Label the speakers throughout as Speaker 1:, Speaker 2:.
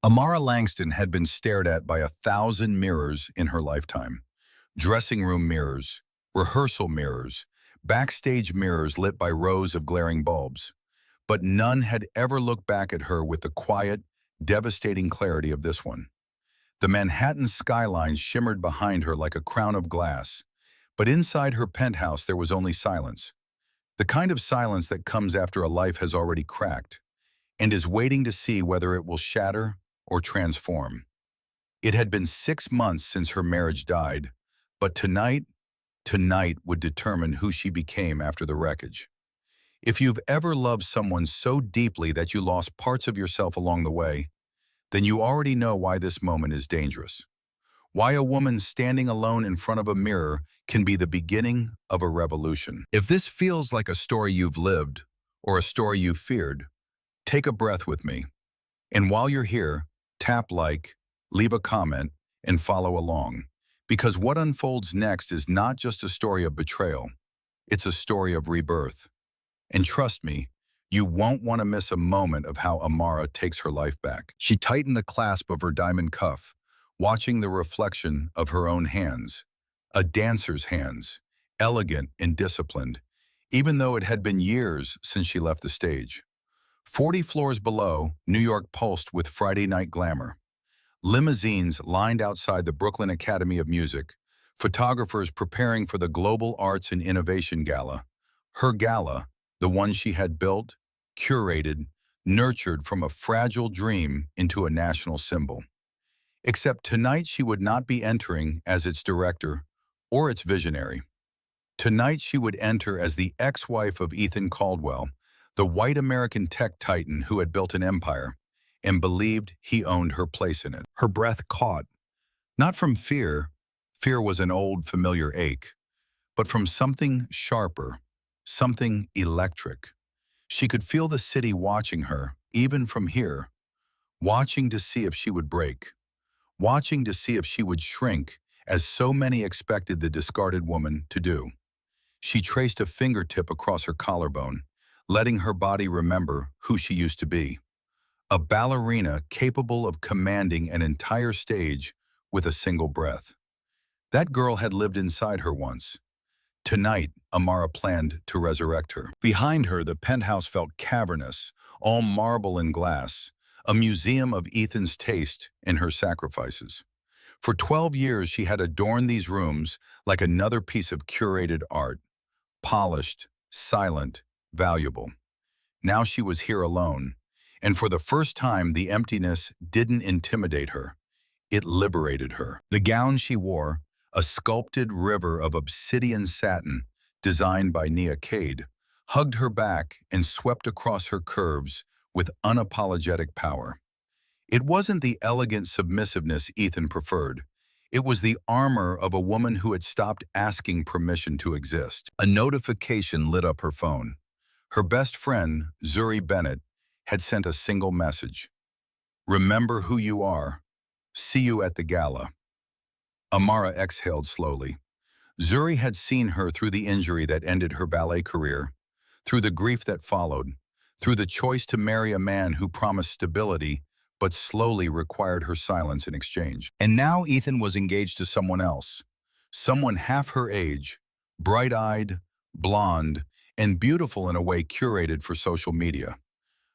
Speaker 1: Amara Langston had been stared at by 1,000 mirrors in her lifetime. Dressing room mirrors, rehearsal mirrors, backstage mirrors lit by rows of glaring bulbs. But none had ever looked back at her with the quiet, devastating clarity of this one. The Manhattan skyline shimmered behind her like a crown of glass, but inside her penthouse there was only silence. The kind of silence that comes after a life has already cracked, and is waiting to see whether it will shatter or transform. It had been 6 months since her marriage died, but tonight would determine who she became after the wreckage. If you've ever loved someone so deeply that you lost parts of yourself along the way, then you already know why this moment is dangerous. Why a woman standing alone in front of a mirror can be the beginning of a revolution. If this feels like a story you've lived, or a story you've feared, take a breath with me. And while you're here, tap like, leave a comment, and follow along. Because what unfolds next is not just a story of betrayal, it's a story of rebirth. And trust me, you won't want to miss a moment of how Amara takes her life back. She tightened the clasp of her diamond cuff, watching the reflection of her own hands. A dancer's hands, elegant and disciplined, even though it had been years since she left the stage. 40 floors below, New York pulsed with Friday night glamour. Limousines lined outside the Brooklyn Academy of Music, photographers preparing for the Global Arts and Innovation Gala. Her gala, the one she had built, curated, nurtured from a fragile dream into a national symbol. Except tonight she would not be entering as its director or its visionary. Tonight she would enter as the ex-wife of Ethan Caldwell, the white American tech titan who had built an empire and believed he owned her place in it. Her breath caught, not from fear, fear was an old familiar ache, but from something sharper, something electric. She could feel the city watching her, even from here, watching to see if she would break, watching to see if she would shrink, as so many expected the discarded woman to do. She traced a fingertip across her collarbone, letting her body remember who she used to be. A ballerina capable of commanding an entire stage with a single breath. That girl had lived inside her once. Tonight, Amara planned to resurrect her. Behind her, the penthouse felt cavernous, all marble and glass, a museum of Ethan's taste and her sacrifices. For 12 years, she had adorned these rooms like another piece of curated art, polished, silent, valuable. Now she was here alone, and for the first time, the emptiness didn't intimidate her. It liberated her. The gown she wore, a sculpted river of obsidian satin designed by Nia Cade, hugged her back and swept across her curves with unapologetic power. It wasn't the elegant submissiveness Ethan preferred. It was the armor of a woman who had stopped asking permission to exist. A notification lit up her phone. Her best friend, Zuri Bennett, had sent a single message. Remember who you are. See you at the gala. Amara exhaled slowly. Zuri had seen her through the injury that ended her ballet career, through the grief that followed, through the choice to marry a man who promised stability but slowly required her silence in exchange. And now Ethan was engaged to someone else, someone half her age, bright-eyed, blonde, and beautiful in a way curated for social media.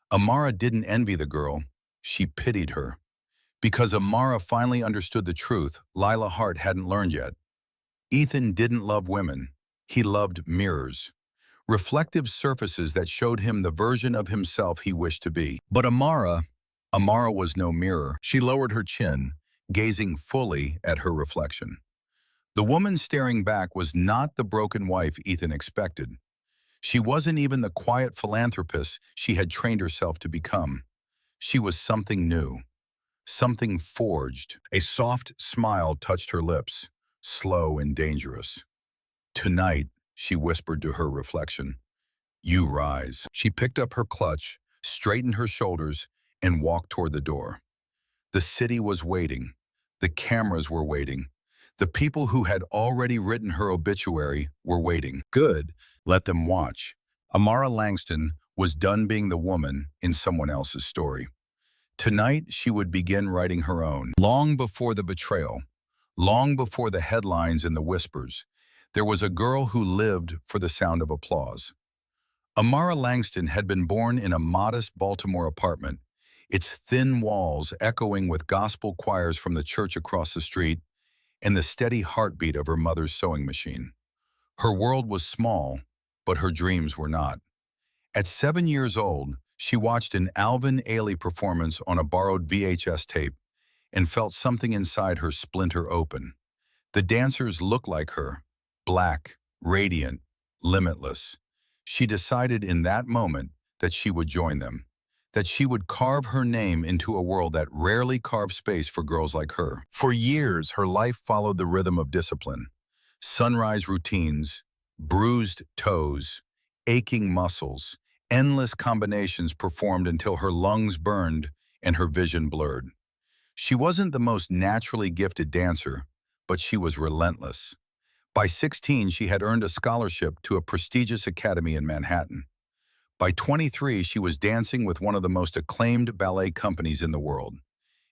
Speaker 1: Amara didn't envy the girl, she pitied her. Because Amara finally understood the truth Lila Hart hadn't learned yet. Ethan didn't love women, he loved mirrors. Reflective surfaces that showed him the version of himself he wished to be. But Amara was no mirror. She lowered her chin, gazing fully at her reflection. The woman staring back was not the broken wife Ethan expected. She wasn't even the quiet philanthropist she had trained herself to become. She was something new, something forged. A soft smile touched her lips, slow and dangerous. Tonight, she whispered to her reflection, you rise. She picked up her clutch, straightened her shoulders, and walked toward the door. The city was waiting. The cameras were waiting. The people who had already written her obituary were waiting. Good, let them watch. Amara Langston was done being the woman in someone else's story. Tonight, she would begin writing her own. Long before the betrayal, long before the headlines and the whispers, there was a girl who lived for the sound of applause. Amara Langston had been born in a modest Baltimore apartment, its thin walls echoing with gospel choirs from the church across the street and the steady heartbeat of her mother's sewing machine. Her world was small, but her dreams were not. At 7 years old, she watched an Alvin Ailey performance on a borrowed VHS tape and felt something inside her splinter open. The dancers looked like her, black, radiant, limitless. She decided in that moment that she would join them, that she would carve her name into a world that rarely carved space for girls like her. For years, her life followed the rhythm of discipline. Sunrise routines, bruised toes, aching muscles, endless combinations performed until her lungs burned and her vision blurred. She wasn't the most naturally gifted dancer, but she was relentless. By 16, she had earned a scholarship to a prestigious academy in Manhattan. By 23, she was dancing with one of the most acclaimed ballet companies in the world.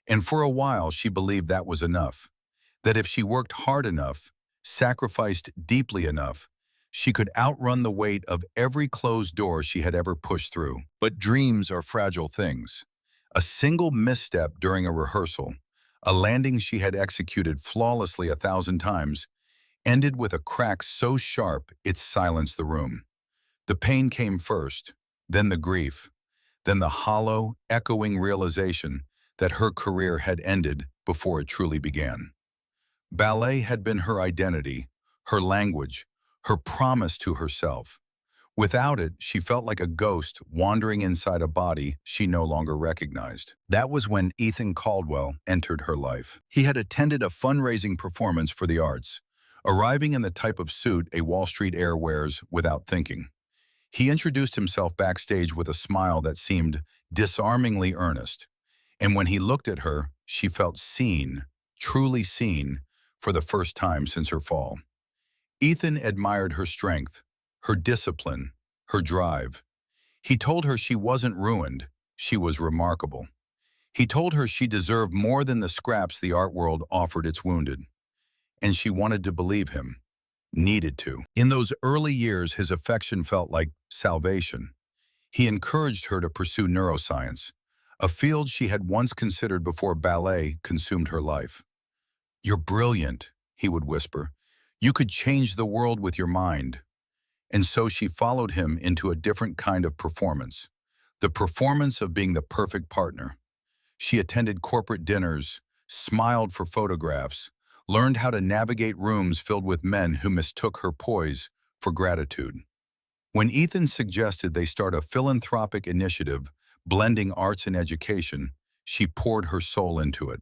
Speaker 1: And for a while, she believed that was enough, that if she worked hard enough, sacrificed deeply enough, she could outrun the weight of every closed door she had ever pushed through. But dreams are fragile things. A single misstep during a rehearsal, a landing she had executed flawlessly 1,000 times, ended with a crack so sharp it silenced the room. The pain came first, then the grief, then the hollow, echoing realization that her career had ended before it truly began. Ballet had been her identity, her language, her promise to herself. Without it, she felt like a ghost wandering inside a body she no longer recognized. That was when Ethan Caldwell entered her life. He had attended a fundraising performance for the arts, arriving in the type of suit a Wall Street heir wears without thinking. He introduced himself backstage with a smile that seemed disarmingly earnest. And when he looked at her, she felt seen, truly seen, for the first time since her fall. Ethan admired her strength, her discipline, her drive. He told her she wasn't ruined, she was remarkable. He told her she deserved more than the scraps the art world offered its wounded. And she wanted to believe him, needed to. In those early years, his affection felt like salvation. He encouraged her to pursue neuroscience, a field she had once considered before ballet consumed her life. "You're brilliant," he would whisper. "You could change the world with your mind." And so she followed him into a different kind of performance, the performance of being the perfect partner. She attended corporate dinners, smiled for photographs, learned how to navigate rooms filled with men who mistook her poise for gratitude. When Ethan suggested they start a philanthropic initiative blending arts and education, she poured her soul into it.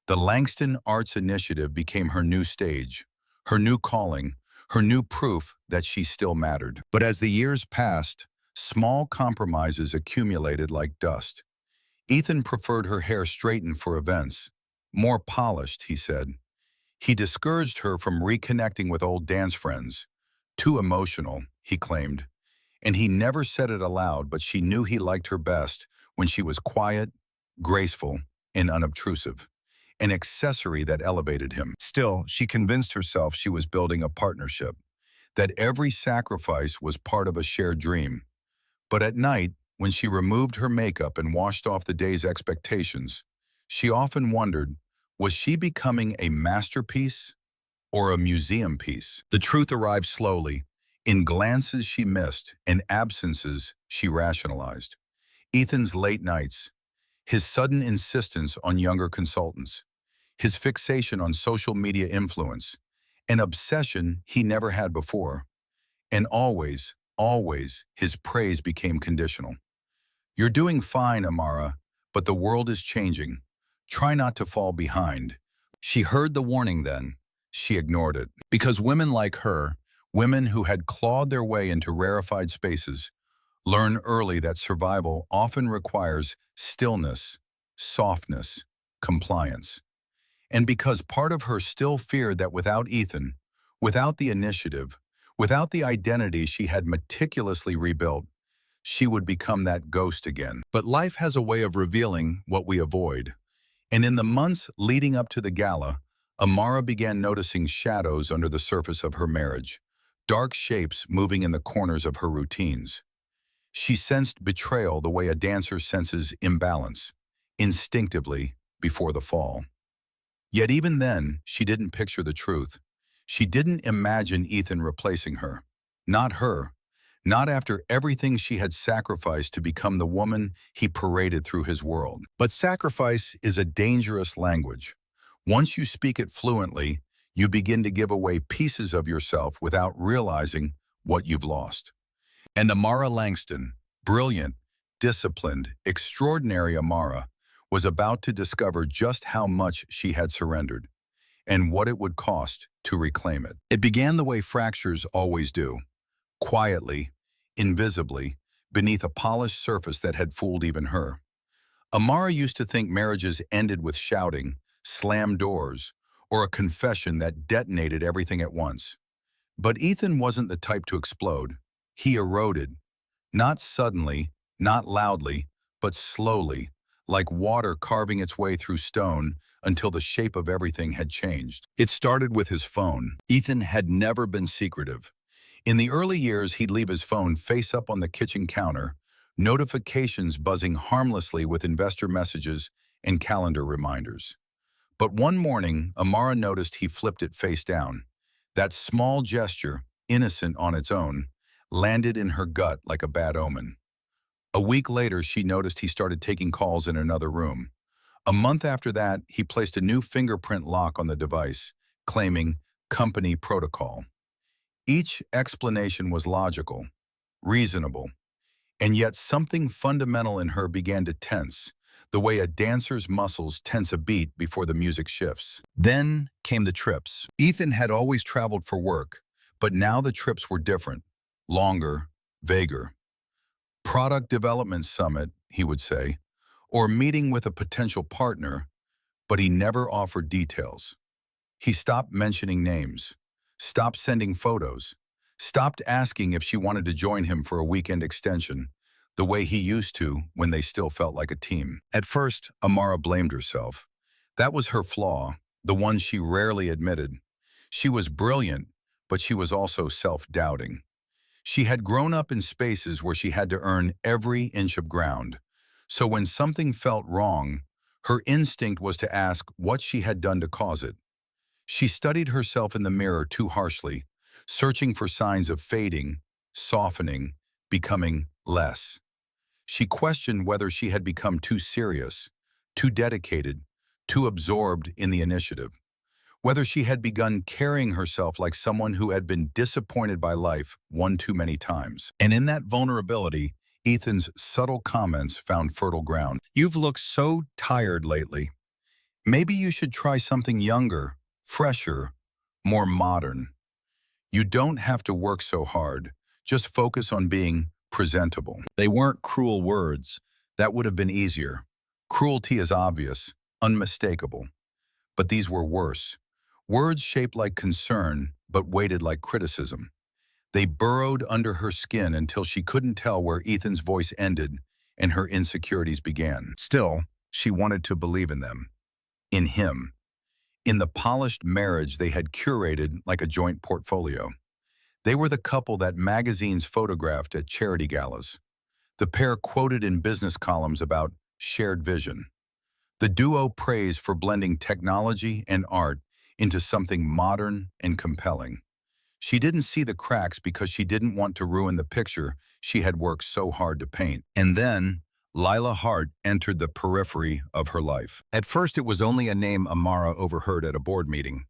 Speaker 1: The Langston Arts Initiative became her new stage, her new calling, her new proof that she still mattered. But as the years passed, small compromises accumulated like dust. Ethan preferred her hair straightened for events, more polished, he said. He discouraged her from reconnecting with old dance friends. Too emotional, he claimed. And he never said it aloud, but she knew he liked her best when she was quiet, graceful, and unobtrusive. An accessory that elevated him. Still, she convinced herself she was building a partnership, that every sacrifice was part of a shared dream. But at night, when she removed her makeup and washed off the day's expectations, she often wondered, was she becoming a masterpiece or a museum piece? The truth arrived slowly, in glances she missed and absences she rationalized. Ethan's late nights, his sudden insistence on younger consultants, his fixation on social media influence, an obsession he never had before, and always, always, his praise became conditional. "You're doing fine, Amara, but the world is changing. Try not to fall behind." She heard the warning then. She ignored it. Because women like her, women who had clawed their way into rarefied spaces, learn early that survival often requires stillness, softness, compliance. And because part of her still feared that without Ethan, without the initiative, without the identity she had meticulously rebuilt, she would become that ghost again. But life has a way of revealing what we avoid. And in the months leading up to the gala, Amara began noticing shadows under the surface of her marriage, dark shapes moving in the corners of her routines. She sensed betrayal the way a dancer senses imbalance, instinctively, before the fall. Yet even then, she didn't picture the truth. She didn't imagine Ethan replacing her. Not her. Not after everything she had sacrificed to become the woman he paraded through his world. But sacrifice is a dangerous language. Once you speak it fluently, you begin to give away pieces of yourself without realizing what you've lost. And Amara Langston, brilliant, disciplined, extraordinary Amara, was about to discover just how much she had surrendered and what it would cost to reclaim it. It began the way fractures always do, quietly, invisibly, beneath a polished surface that had fooled even her. Amara used to think marriages ended with shouting, slammed doors, or a confession that detonated everything at once. But Ethan wasn't the type to explode. He eroded, not suddenly, not loudly, but slowly, like water carving its way through stone until the shape of everything had changed. It started with his phone. Ethan had never been secretive. In the early years, he'd leave his phone face up on the kitchen counter, notifications buzzing harmlessly with investor messages and calendar reminders. But one morning, Amara noticed he flipped it face down. That small gesture, innocent on its own, landed in her gut like a bad omen. A week later, she noticed he started taking calls in another room. A month after that, he placed a new fingerprint lock on the device, claiming company protocol. Each explanation was logical, reasonable, and yet something fundamental in her began to tense, the way a dancer's muscles tense a beat before the music shifts. Then came the trips. Ethan had always traveled for work, but now the trips were different, longer, vaguer. Product development summit, he would say, or meeting with a potential partner, but he never offered details. He stopped mentioning names, stopped sending photos, stopped asking if she wanted to join him for a weekend extension, the way he used to when they still felt like a team. At first, Amara blamed herself. That was her flaw, the one she rarely admitted. She was brilliant, but she was also self-doubting. She had grown up in spaces where she had to earn every inch of ground. So when something felt wrong, her instinct was to ask what she had done to cause it. She studied herself in the mirror too harshly, searching for signs of fading, softening, becoming less. She questioned whether she had become too serious, too dedicated, too absorbed in the initiative, whether she had begun carrying herself like someone who had been disappointed by life one too many times. And in that vulnerability, Ethan's subtle comments found fertile ground. "You've looked so tired lately. Maybe you should try something younger, fresher, more modern. You don't have to work so hard. Just focus on being presentable." They weren't cruel words. That would have been easier. Cruelty is obvious, unmistakable. But these were worse. Words shaped like concern, but weighted like criticism. They burrowed under her skin until she couldn't tell where Ethan's voice ended and her insecurities began. Still, she wanted to believe in them. In him. In the polished marriage they had curated like a joint portfolio. They were the couple that magazines photographed at charity galas. The pair quoted in business columns about shared vision. The duo praised for blending technology and art into something modern and compelling. She didn't see the cracks because she didn't want to ruin the picture she had worked so hard to paint. And then, Lila Hart entered the periphery of her life. At first, it was only a name Amara overheard at a board meeting.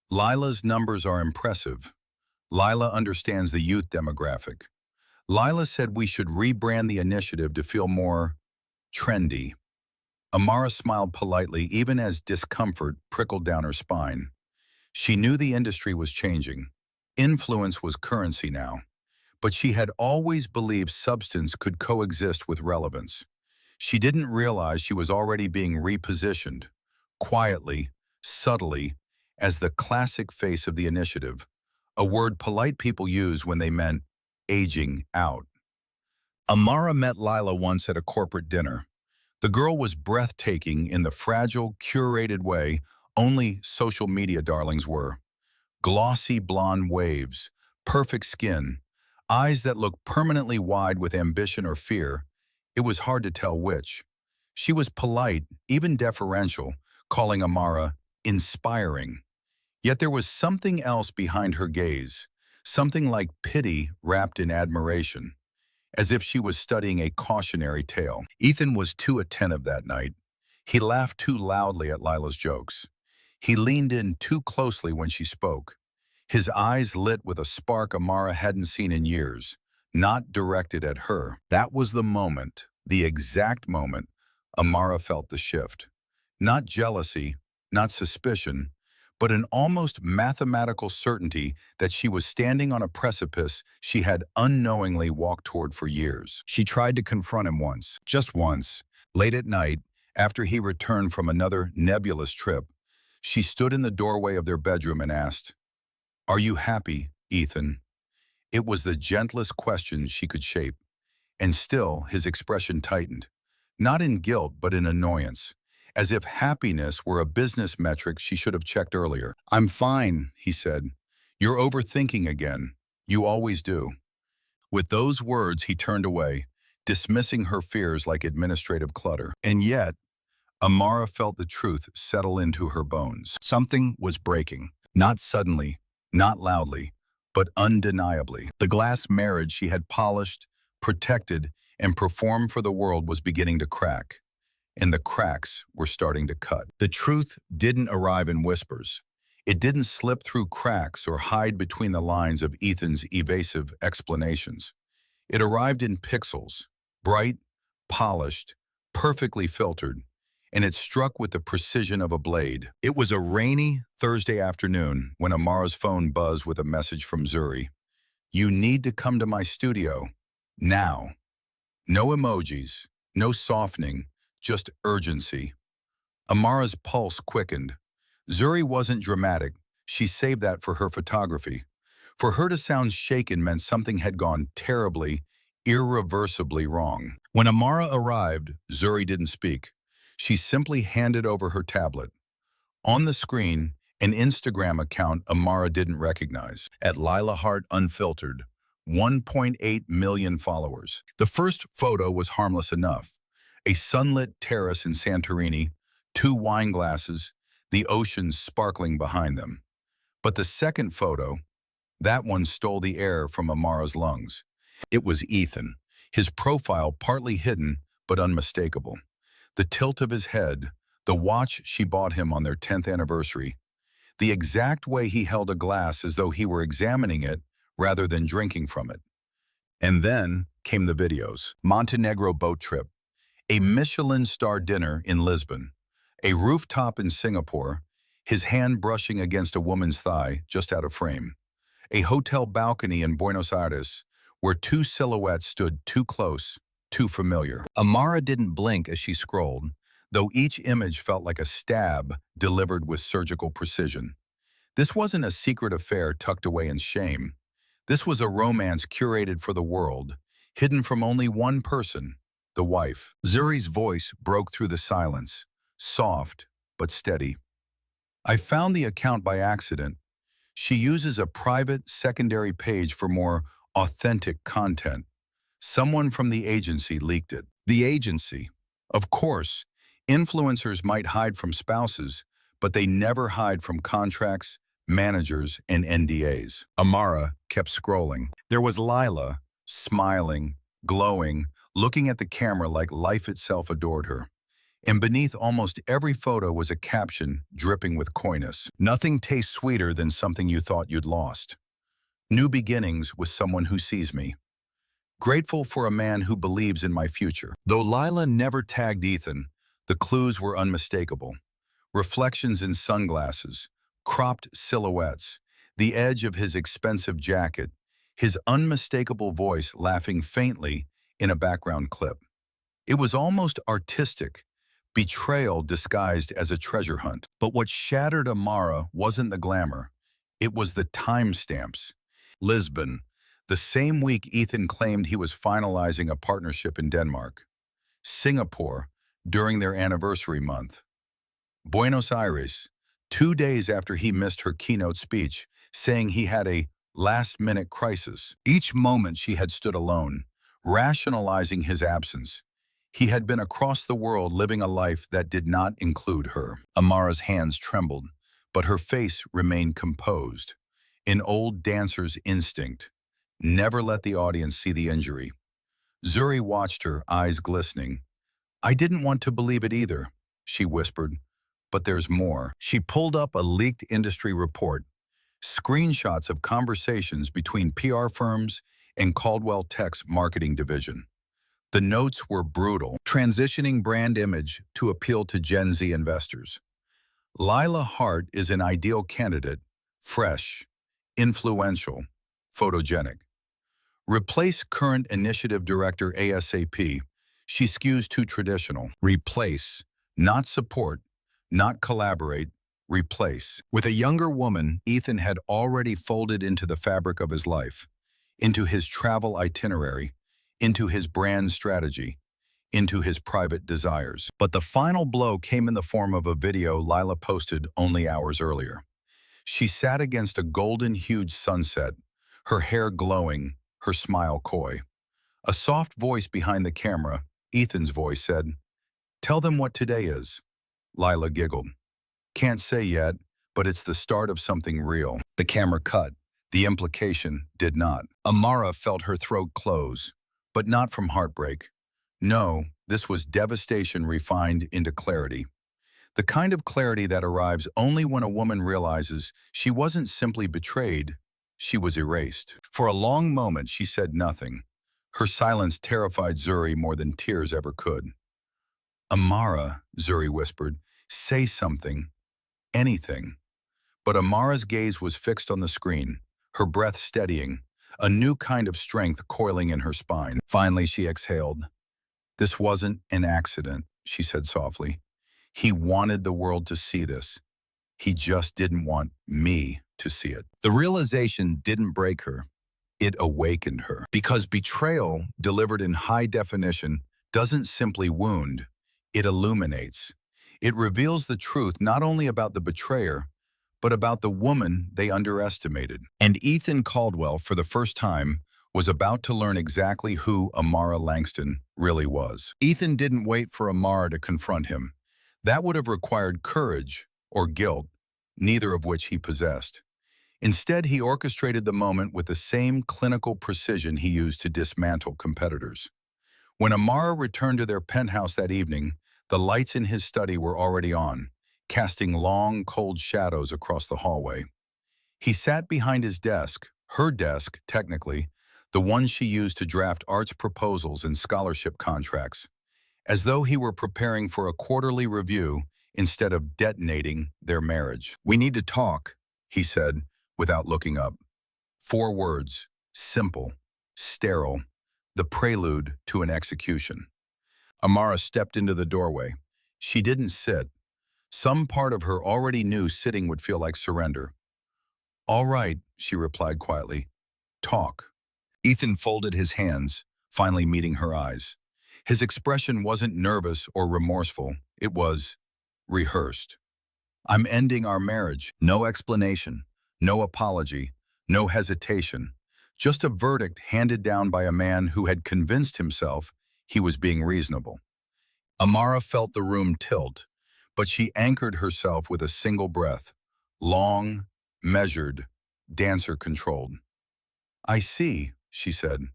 Speaker 1: Lila's numbers are impressive. Lila understands the youth demographic. Lila said we should rebrand the initiative to feel more trendy. Amara smiled politely even as discomfort prickled down her spine. She knew the industry was changing. Influence was currency now. But she had always believed substance could coexist with relevance. She didn't realize she was already being repositioned, quietly, subtly, as the classic face of the initiative, a word polite people use when they meant aging out. Amara met Lila once at a corporate dinner. The girl was breathtaking in the fragile, curated way only social media darlings were. Glossy blonde waves, perfect skin, eyes that looked permanently wide with ambition or fear. It was hard to tell which. She was polite, even deferential, calling Amara inspiring. Yet there was something else behind her gaze, something like pity wrapped in admiration, as if she was studying a cautionary tale. Ethan was too attentive that night. He laughed too loudly at Lila's jokes. He leaned in too closely when she spoke. His eyes lit with a spark Amara hadn't seen in years, not directed at her. That was the moment, the exact moment, Amara felt the shift. Not jealousy, not suspicion, but an almost mathematical certainty that she was standing on a precipice she had unknowingly walked toward for years. She tried to confront him once, just once, late at night, after he returned from another nebulous trip. She stood in the doorway of their bedroom and asked, "Are you happy, Ethan?" It was the gentlest question she could shape, and still his expression tightened, not in guilt but in annoyance, as if happiness were a business metric she should have checked earlier. "I'm fine," he said. "You're overthinking again. You always do." With those words, he turned away, dismissing her fears like administrative clutter. And yet, Amara felt the truth settle into her bones. Something was breaking, not suddenly, not loudly, but undeniably. The glass marriage she had polished, protected, and performed for the world was beginning to crack, and the cracks were starting to cut. The truth didn't arrive in whispers. It didn't slip through cracks or hide between the lines of Ethan's evasive explanations. It arrived in pixels, bright, polished, perfectly filtered, and it struck with the precision of a blade. It was a rainy Thursday afternoon when Amara's phone buzzed with a message from Zuri. "You need to come to my studio. Now." No emojis, no softening, just urgency. Amara's pulse quickened. Zuri wasn't dramatic. She saved that for her photography. For her to sound shaken meant something had gone terribly, irreversibly wrong. When Amara arrived, Zuri didn't speak. She simply handed over her tablet. On the screen, an Instagram account Amara didn't recognize. At Lila Hart Unfiltered, 1.8 million followers. The first photo was harmless enough. A sunlit terrace in Santorini, 2 wine glasses, the ocean sparkling behind them. But the second photo, that one stole the air from Amara's lungs. It was Ethan, his profile partly hidden but unmistakable. The tilt of his head, the watch she bought him on their 10th anniversary, the exact way he held a glass as though he were examining it rather than drinking from it. And then came the videos. Montenegro boat trip, a Michelin-star dinner in Lisbon, a rooftop in Singapore, his hand brushing against a woman's thigh just out of frame, a hotel balcony in Buenos Aires where 2 silhouettes stood too close, too familiar. Amara didn't blink as she scrolled, though each image felt like a stab delivered with surgical precision. This wasn't a secret affair tucked away in shame. This was a romance curated for the world, hidden from only one person, the wife. Zuri's voice broke through the silence, soft but steady. "I found the account by accident. She uses a private secondary page for more authentic content. Someone from the agency leaked it." The agency. Of course, influencers might hide from spouses, but they never hide from contracts, managers, and NDAs. Amara kept scrolling. There was Lila, smiling, glowing, looking at the camera like life itself adored her. And beneath almost every photo was a caption dripping with coyness. "Nothing tastes sweeter than something you thought you'd lost. New beginnings with someone who sees me. Grateful for a man who believes in my future." Though Lila never tagged Ethan, the clues were unmistakable. Reflections in sunglasses, cropped silhouettes, the edge of his expensive jacket, his unmistakable voice laughing faintly in a background clip. It was almost artistic, betrayal disguised as a treasure hunt. But what shattered Amara wasn't the glamour. It was the timestamps. Lisbon, The same week, Ethan claimed he was finalizing a partnership in Denmark, Singapore, during their anniversary month, Buenos Aires, 2 days after he missed her keynote speech, saying he had a last-minute crisis. Each moment she had stood alone, rationalizing his absence. He had been across the world living a life that did not include her. Amara's hands trembled, but her face remained composed. An old dancer's instinct. Never let the audience see the injury. Zuri watched her, eyes glistening. "I didn't want to believe it either," she whispered. "But there's more." She pulled up a leaked industry report, screenshots of conversations between PR firms and Caldwell Tech's marketing division. The notes were brutal, transitioning brand image to appeal to Gen Z investors. Lila Hart is an ideal candidate, fresh, influential, photogenic. Replace current initiative director ASAP. She skews too traditional. Replace, not support, not collaborate, replace. With a younger woman, Ethan had already folded into the fabric of his life, into his travel itinerary, into his brand strategy, into his private desires. But the final blow came in the form of a video Lila posted only hours earlier. She sat against a golden-hued sunset, her hair glowing, her smile coy. A soft voice behind the camera, Ethan's voice, said, "Tell them what today is." Lila giggled. "Can't say yet, but it's the start of something real." The camera cut. The implication did not. Amara felt her throat close, but not from heartbreak. No, this was devastation refined into clarity. The kind of clarity that arrives only when a woman realizes she wasn't simply betrayed, she was erased. For a long moment, she said nothing. Her silence terrified Zuri more than tears ever could. "Amara," Zuri whispered, "say something, anything." But Amara's gaze was fixed on the screen, her breath steadying, a new kind of strength coiling in her spine. Finally, she exhaled. "This wasn't an accident," she said softly. "He wanted the world to see this. He just didn't want me to see it." The realization didn't break her. It awakened her. Because betrayal, delivered in high definition, doesn't simply wound. It illuminates. It reveals the truth not only about the betrayer, but about the woman they underestimated. And Ethan Caldwell, for the first time, was about to learn exactly who Amara Langston really was. Ethan didn't wait for Amara to confront him. That would have required courage or guilt, neither of which he possessed. Instead, he orchestrated the moment with the same clinical precision he used to dismantle competitors. When Amara returned to their penthouse that evening, the lights in his study were already on, casting long, cold shadows across the hallway. He sat behind his desk, her desk, technically, the one she used to draft arts proposals and scholarship contracts, as though he were preparing for a quarterly review instead of detonating their marriage. "We need to talk," he said, without looking up. 4 words, simple, sterile, the prelude to an execution. Amara stepped into the doorway. She didn't sit. Some part of her already knew sitting would feel like surrender. "All right," she replied quietly. "Talk." Ethan folded his hands, finally meeting her eyes. His expression wasn't nervous or remorseful. It was rehearsed. "I'm ending our marriage." No explanation, no apology, no hesitation. Just a verdict handed down by a man who had convinced himself he was being reasonable. Amara felt the room tilt, but she anchored herself with a single breath, long, measured, dancer-controlled. "I see," she said.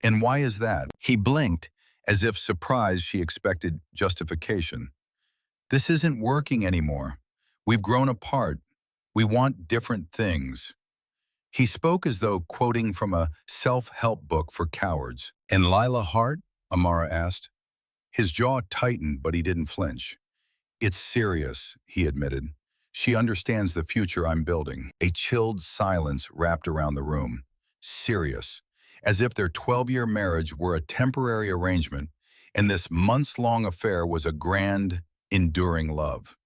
Speaker 1: "And why is that?" He blinked, as if surprised she expected justification. "This isn't working anymore. We've grown apart. We want different things." He spoke as though quoting from a self-help book for cowards. "And Lila Hart?" Amara asked. His jaw tightened, but he didn't flinch. "It's serious," he admitted. "She understands the future I'm building." A chilled silence wrapped around the room. Serious, as if their 12-year marriage were a temporary arrangement, and this months-long affair was a grand, enduring love.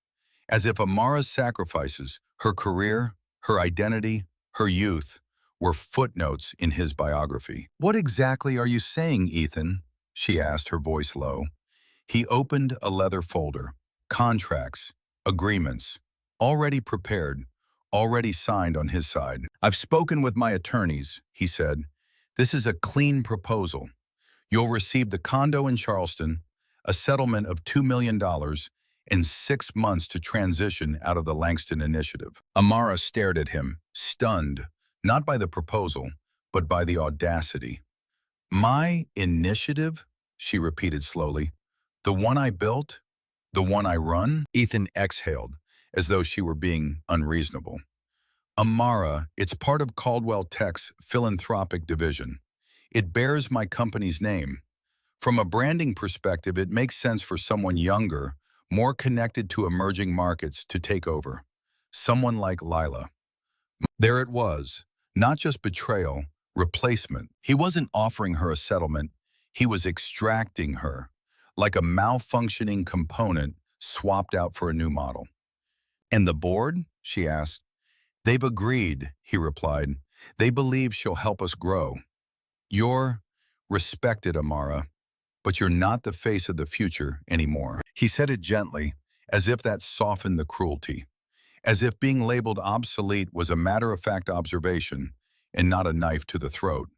Speaker 1: As if Amara's sacrifices, her career, her identity, her youth, were footnotes in his biography. "What exactly are you saying, Ethan?" she asked, her voice low. He opened a leather folder. Contracts, agreements, already prepared, already signed on his side. "I've spoken with my attorneys," he said. "This is a clean proposal. You'll receive the condo in Charleston, a settlement of $2 million, and 6 months to transition out of the Langston Initiative." Amara stared at him, stunned, not by the proposal, but by the audacity. "My initiative?" she repeated slowly. "The one I built? The one I run?" Ethan exhaled, as though she were being unreasonable. "Amara, it's part of Caldwell Tech's philanthropic division. It bears my company's name. From a branding perspective, it makes sense for someone younger, more connected to emerging markets to take over. Someone like Lila." There it was, not just betrayal, replacement. He wasn't offering her a settlement, he was extracting her, like a malfunctioning component swapped out for a new model. "And the board?" she asked. "They've agreed," he replied. "They believe she'll help us grow. You're respected, Amara, but you're not the face of the future anymore." He said it gently, as if that softened the cruelty, as if being labeled obsolete was a matter-of-fact observation and not a knife to the throat.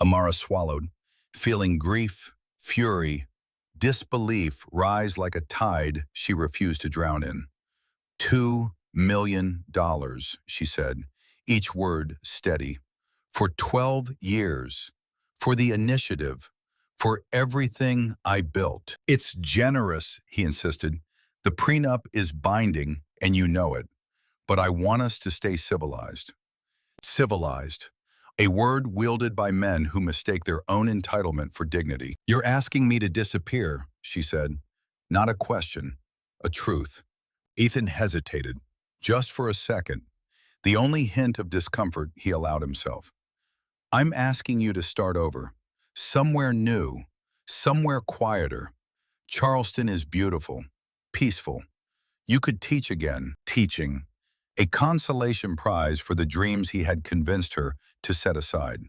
Speaker 1: Amara swallowed, feeling grief, fury, disbelief rise like a tide she refused to drown in. $2 million, she said, each word steady. "For 12 years. For the initiative. For everything I built." "It's generous," he insisted. "The prenup is binding, and you know it. But I want us to stay civilized." Civilized. A word wielded by men who mistake their own entitlement for dignity. "You're asking me to disappear," she said. "Not a question. A truth." Ethan hesitated, just for a second, the only hint of discomfort he allowed himself. "I'm asking you to start over. Somewhere new. Somewhere quieter. Charleston is beautiful. Peaceful. You could teach again." Teaching. A consolation prize for the dreams he had convinced her to set aside.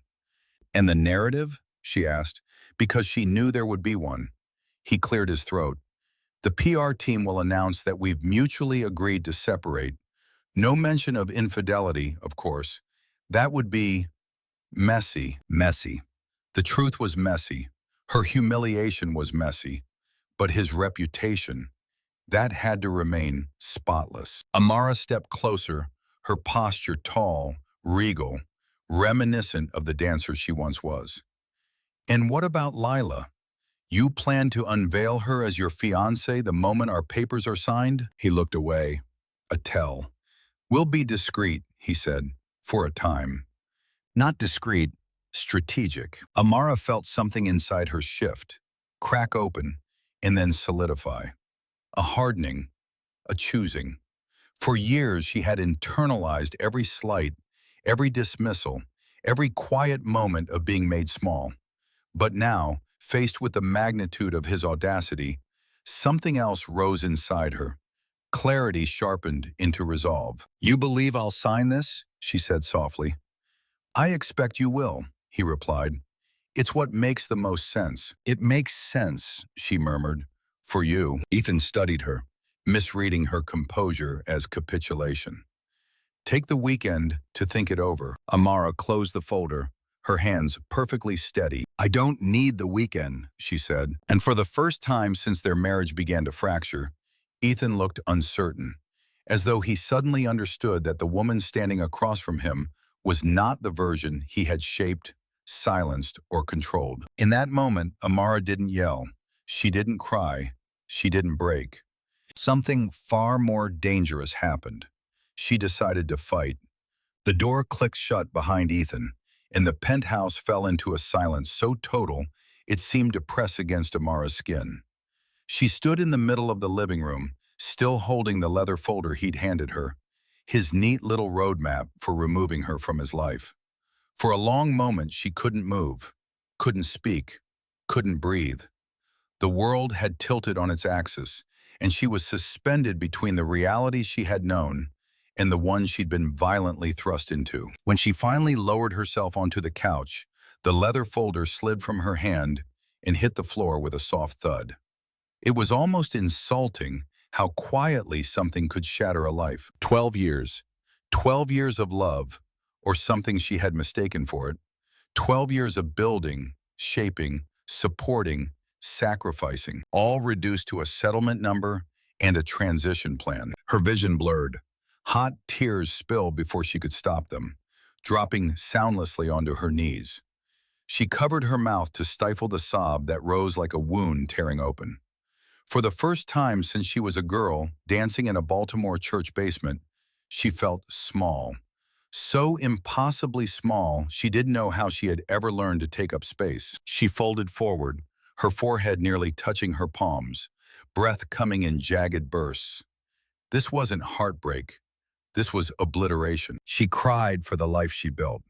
Speaker 1: "And the narrative?" she asked, because she knew there would be one. He cleared his throat. "The PR team will announce that we've mutually agreed to separate. No mention of infidelity, of course. That would be messy." Messy. The truth was messy. Her humiliation was messy. But his reputation, that had to remain spotless. Amara stepped closer, her posture tall, regal, reminiscent of the dancer she once was. "And what about Lila? You plan to unveil her as your fiancée the moment our papers are signed?" He looked away. A tell. "We'll be discreet," he said, "for a time." Not discreet, strategic. Amara felt something inside her shift, crack open, and then solidify. A hardening, a choosing. For years she had internalized every slight, every dismissal, every quiet moment of being made small. But now, faced with the magnitude of his audacity, something else rose inside her. Clarity sharpened into resolve. "You believe I'll sign this?" she said softly. "I expect you will," he replied. "It's what makes the most sense." "It makes sense," she murmured. "For you." Ethan studied her, misreading her composure as capitulation. "Take the weekend to think it over." Amara closed the folder, her hands perfectly steady. "I don't need the weekend," she said. And for the first time since their marriage began to fracture, Ethan looked uncertain, as though he suddenly understood that the woman standing across from him was not the version he had shaped, silenced, or controlled. In that moment, Amara didn't yell. She didn't cry. She didn't break. Something far more dangerous happened. She decided to fight. The door clicked shut behind Ethan, and the penthouse fell into a silence so total it seemed to press against Amara's skin. She stood in the middle of the living room, still holding the leather folder he'd handed her, his neat little roadmap for removing her from his life. For a long moment she couldn't move, couldn't speak, couldn't breathe. The world had tilted on its axis, and she was suspended between the reality she had known and the one she'd been violently thrust into. When she finally lowered herself onto the couch, the leather folder slid from her hand and hit the floor with a soft thud. It was almost insulting how quietly something could shatter a life. 12 years. 12 years of love, or something she had mistaken for it. 12 years of building, shaping, supporting, sacrificing, all reduced to a settlement number and a transition plan. Her vision blurred. Hot tears spilled before she could stop them, dropping soundlessly onto her knees. She covered her mouth to stifle the sob that rose like a wound tearing open. For the first time since she was a girl dancing in a Baltimore church basement, she felt small. So impossibly small, she didn't know how she had ever learned to take up space. She folded forward, her forehead nearly touching her palms, breath coming in jagged bursts. This wasn't heartbreak. This was obliteration. She cried for the life she built.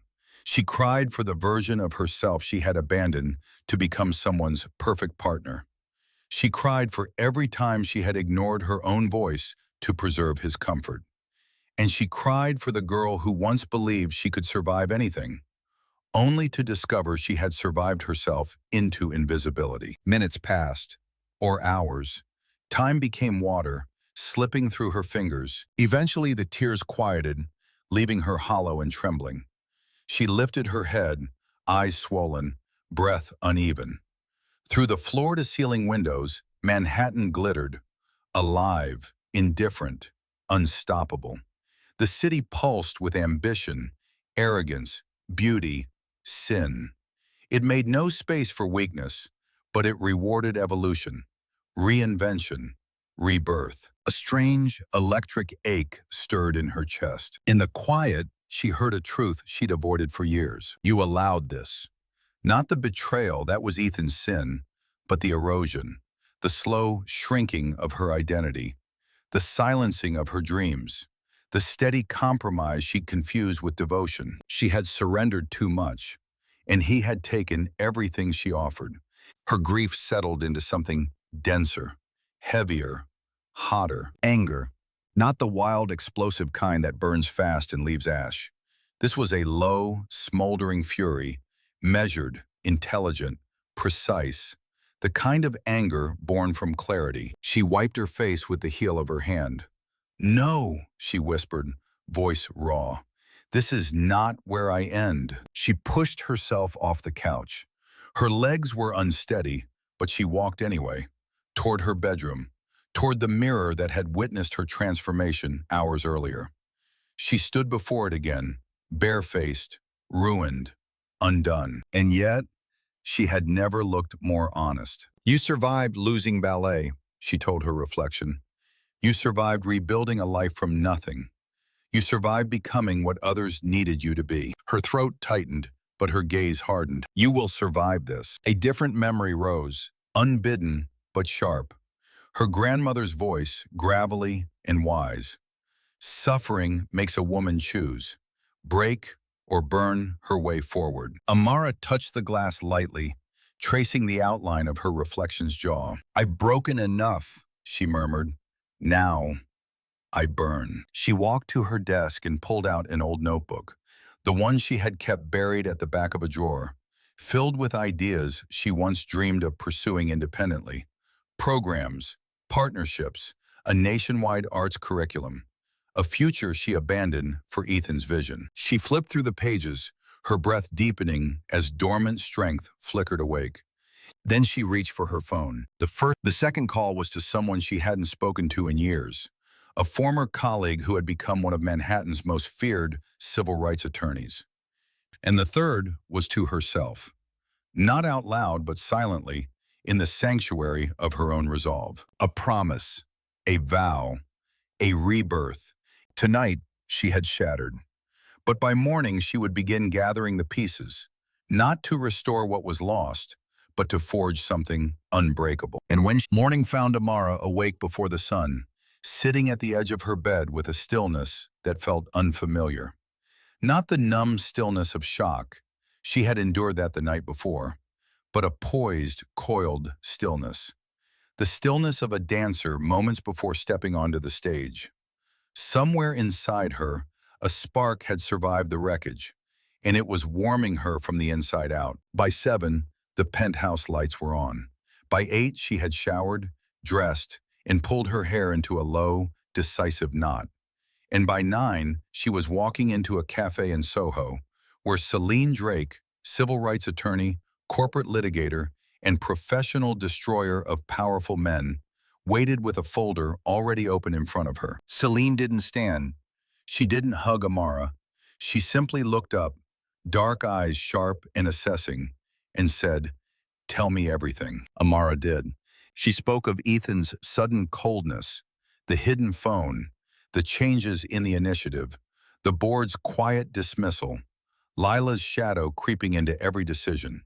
Speaker 1: She cried for the version of herself she had abandoned to become someone's perfect partner. She cried for every time she had ignored her own voice to preserve his comfort. And she cried for the girl who once believed she could survive anything, only to discover she had survived herself into invisibility. Minutes passed, or hours. Time became water, slipping through her fingers. Eventually the tears quieted, leaving her hollow and trembling. She lifted her head, eyes swollen, breath uneven. Through the floor-to-ceiling windows, Manhattan glittered, alive, indifferent, unstoppable. The city pulsed with ambition, arrogance, beauty, sin. It made no space for weakness, but it rewarded evolution, reinvention, rebirth. A strange, electric ache stirred in her chest. In the quiet, she heard a truth she'd avoided for years. You allowed this. Not the betrayal, that was Ethan's sin, but the erosion, the slow shrinking of her identity, the silencing of her dreams, the steady compromise she'd confused with devotion. She had surrendered too much, and he had taken everything she offered. Her grief settled into something denser, heavier, hotter. Anger, not the wild, explosive kind that burns fast and leaves ash. This was a low, smoldering fury, measured, intelligent, precise, the kind of anger born from clarity. She wiped her face with the heel of her hand. "No," she whispered, voice raw. "This is not where I end." She pushed herself off the couch. Her legs were unsteady, but she walked anyway, toward her bedroom, toward the mirror that had witnessed her transformation hours earlier. She stood before it again, barefaced, ruined, undone. And yet, she had never looked more honest. "You survived losing ballet," she told her reflection. "You survived rebuilding a life from nothing. You survived becoming what others needed you to be." Her throat tightened, but her gaze hardened. "You will survive this." A different memory rose, unbidden but sharp. Her grandmother's voice, gravelly and wise. "Suffering makes a woman choose. Break or burn her way forward." Amara touched the glass lightly, tracing the outline of her reflection's jaw. "I've broken enough," she murmured. "Now I burn." She walked to her desk and pulled out an old notebook, the one she had kept buried at the back of a drawer, filled with ideas she once dreamed of pursuing independently. Programs, partnerships, a nationwide arts curriculum, a future she abandoned for Ethan's vision. She flipped through the pages, her breath deepening as dormant strength flickered awake. Then she reached for her phone. The second call was to someone she hadn't spoken to in years, a former colleague who had become one of Manhattan's most feared civil rights attorneys. And the third was to herself, not out loud but silently, in the sanctuary of her own resolve. A promise, a vow, a rebirth. Tonight, she had shattered. But by morning, she would begin gathering the pieces, not to restore what was lost, but to forge something unbreakable. And when morning found Amara awake before the sun, sitting at the edge of her bed with a stillness that felt unfamiliar. Not the numb stillness of shock, she had endured that the night before, but a poised, coiled stillness. The stillness of a dancer moments before stepping onto the stage. Somewhere inside her, a spark had survived the wreckage, and it was warming her from the inside out. By 7, the penthouse lights were on. By 8, she had showered, dressed, and pulled her hair into a low, decisive knot. And by 9, she was walking into a cafe in Soho, where Celine Drake, civil rights attorney, corporate litigator, and professional destroyer of powerful men, waited with a folder already open in front of her. Celine didn't stand. She didn't hug Amara. She simply looked up, dark eyes sharp and assessing, and said, "Tell me everything." Amara did. She spoke of Ethan's sudden coldness, the hidden phone, the changes in the initiative, the board's quiet dismissal, Lila's shadow creeping into every decision.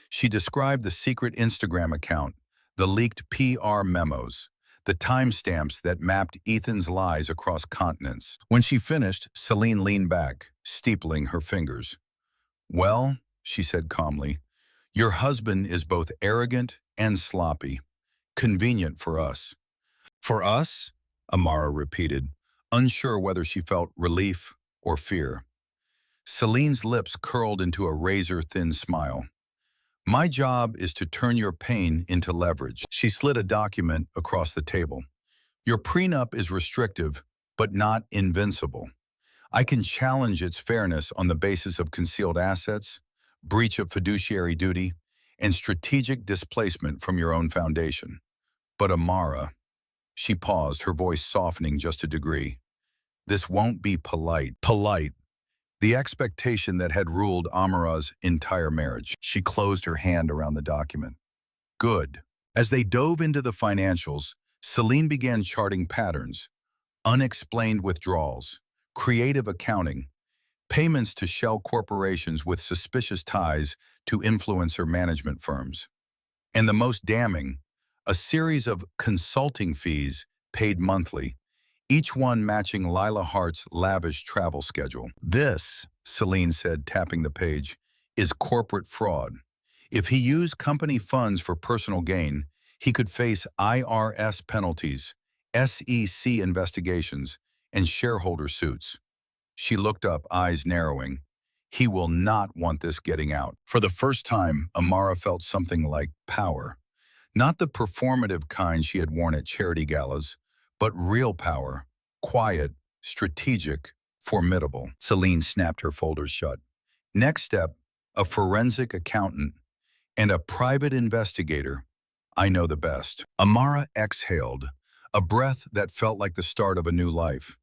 Speaker 1: She described the secret Instagram account, the leaked PR memos, the timestamps that mapped Ethan's lies across continents. When she finished, Celine leaned back, steepling her fingers. "Well," she said calmly, "your husband is both arrogant and sloppy. Convenient for us." "For us?" Amara repeated, unsure whether she felt relief or fear. Celine's lips curled into a razor-thin smile. "My job is to turn your pain into leverage." She slid a document across the table. "Your prenup is restrictive, but not invincible. I can challenge its fairness on the basis of concealed assets, breach of fiduciary duty, and strategic displacement from your own foundation. But Amara," she paused, her voice softening just a degree, "this won't be polite." Polite. The expectation that had ruled Amara's entire marriage. She closed her hand around the document. "Good." As they dove into the financials, Celine began charting patterns, unexplained withdrawals, creative accounting, payments to shell corporations with suspicious ties to influencer management firms. And the most damning, a series of consulting fees paid monthly, each one matching Lila Hart's lavish travel schedule. "This," Celine said, tapping the page, "is corporate fraud. If he used company funds for personal gain, he could face IRS penalties, SEC investigations, and shareholder suits." She looked up, eyes narrowing. "He will not want this getting out." For the first time, Amara felt something like power. Not the performative kind she had worn at charity galas, but real power, quiet, strategic, formidable. Celine snapped her folders shut. "Next step, a forensic accountant and a private investigator. I know the best." Amara exhaled, a breath that felt like the start of a new life.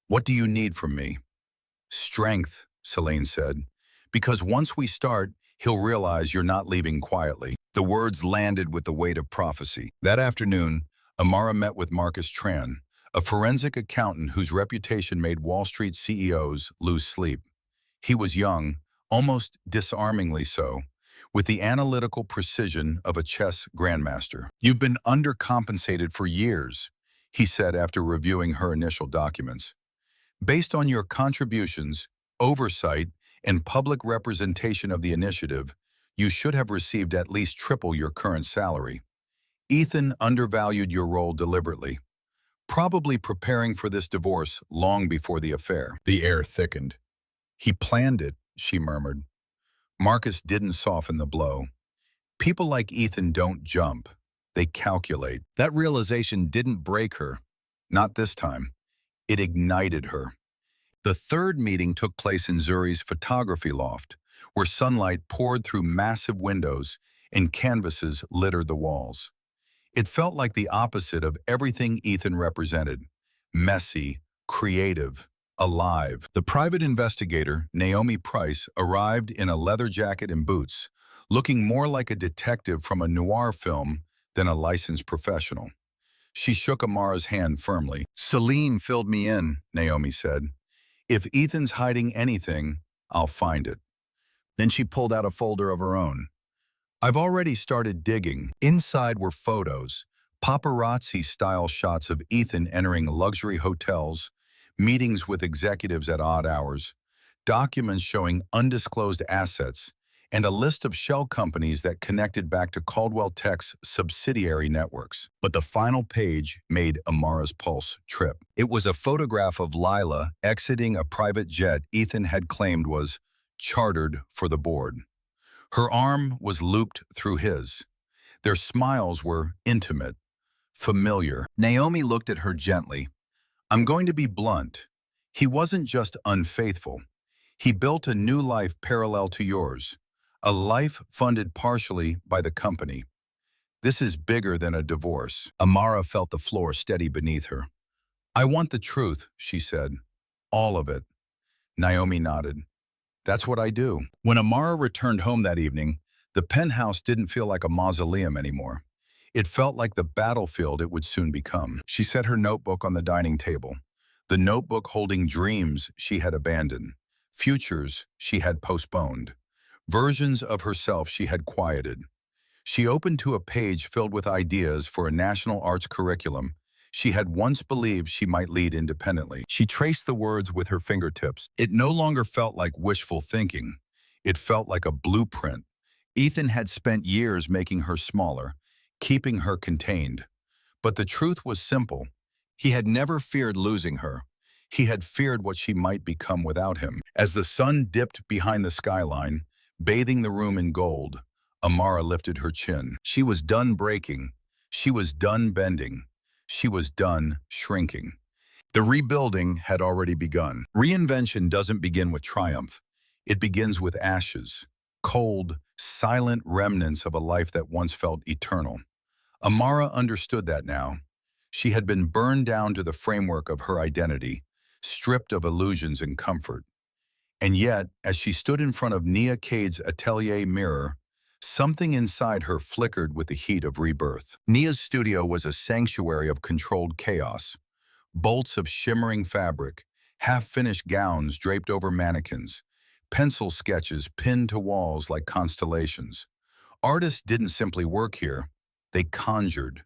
Speaker 1: "What do you need from me?" "Strength," Celine said. "Because once we start, he'll realize you're not leaving quietly." The words landed with the weight of prophecy. That afternoon, Amara met with Marcus Tran, a forensic accountant whose reputation made Wall Street CEOs lose sleep. He was young, almost disarmingly so, with the analytical precision of a chess grandmaster. "You've been undercompensated for years," he said after reviewing her initial documents. "Based on your contributions, oversight, and public representation of the initiative, you should have received at least triple your current salary. Ethan undervalued your role deliberately, probably preparing for this divorce long before the affair." The air thickened. "He planned it," she murmured. Marcus didn't soften the blow. "People like Ethan don't jump. They calculate." That realization didn't break her. Not this time. It ignited her. The third meeting took place in Zuri's photography loft, where sunlight poured through massive windows and canvases littered the walls. It felt like the opposite of everything Ethan represented: messy, creative, alive. The private investigator, Naomi Price, arrived in a leather jacket and boots, looking more like a detective from a noir film than a licensed professional. She shook Amara's hand firmly. "Celine filled me in," Naomi said. "If Ethan's hiding anything, I'll find it." Then she pulled out a folder of her own. "I've already started digging." Inside were photos, paparazzi-style shots of Ethan entering luxury hotels, meetings with executives at odd hours, documents showing undisclosed assets, and a list of shell companies that connected back to Caldwell Tech's subsidiary networks. But the final page made Amara's pulse trip. It was a photograph of Lila exiting a private jet Ethan had claimed was chartered for the board. Her arm was looped through his. Their smiles were intimate, familiar. Naomi looked at her gently. I'm going to be blunt. He wasn't just unfaithful. He built a new life parallel to yours, a life funded partially by the company. This is bigger than a divorce. Amara felt the floor steady beneath her. I want the truth, she said. All of it. Naomi nodded. That's what I do. When Amara returned home that evening, the penthouse didn't feel like a mausoleum anymore. It felt like the battlefield it would soon become. She set her notebook on the dining table, the notebook holding dreams she had abandoned, futures she had postponed, versions of herself she had quieted. She opened to a page filled with ideas for a national arts curriculum she had once believed she might lead independently. She traced the words with her fingertips. It no longer felt like wishful thinking. It felt like a blueprint. Ethan had spent years making her smaller, keeping her contained. But the truth was simple. He had never feared losing her. He had feared what she might become without him. As the sun dipped behind the skyline, bathing the room in gold, Amara lifted her chin. She was done breaking. She was done bending. She was done shrinking. The rebuilding had already begun. Reinvention doesn't begin with triumph. It begins with ashes, cold, silent remnants of a life that once felt eternal. Amara understood that now. She had been burned down to the framework of her identity, stripped of illusions and comfort. And yet, as she stood in front of Nia Cade's atelier mirror, something inside her flickered with the heat of rebirth. Nia's studio was a sanctuary of controlled chaos. Bolts of shimmering fabric, half-finished gowns draped over mannequins, pencil sketches pinned to walls like constellations. Artists didn't simply work here, they conjured.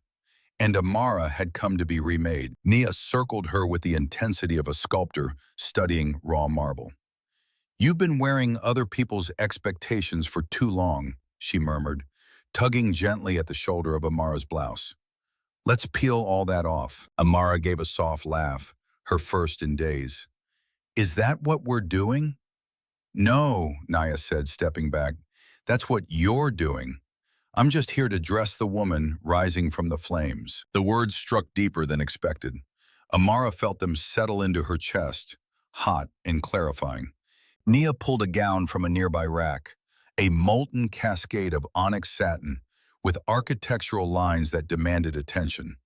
Speaker 1: And Amara had come to be remade. Nia circled her with the intensity of a sculptor studying raw marble. You've been wearing other people's expectations for too long, she murmured, tugging gently at the shoulder of Amara's blouse. Let's peel all that off. Amara gave a soft laugh, her first in days. Is that what we're doing? No, Nia said, stepping back. That's what you're doing. I'm just here to dress the woman rising from the flames. The words struck deeper than expected. Amara felt them settle into her chest, hot and clarifying. Nia pulled a gown from a nearby rack, a molten cascade of onyx satin with architectural lines that demanded attention.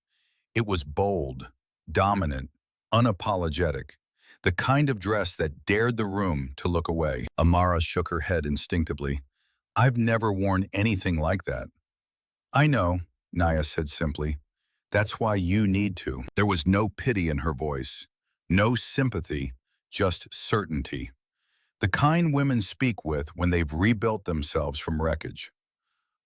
Speaker 1: It was bold, dominant, unapologetic, the kind of dress that dared the room to look away. Amara shook her head instinctively. I've never worn anything like that. I know, Nia said simply. That's why you need to. There was no pity in her voice, no sympathy, just certainty. The kind women speak with when they've rebuilt themselves from wreckage.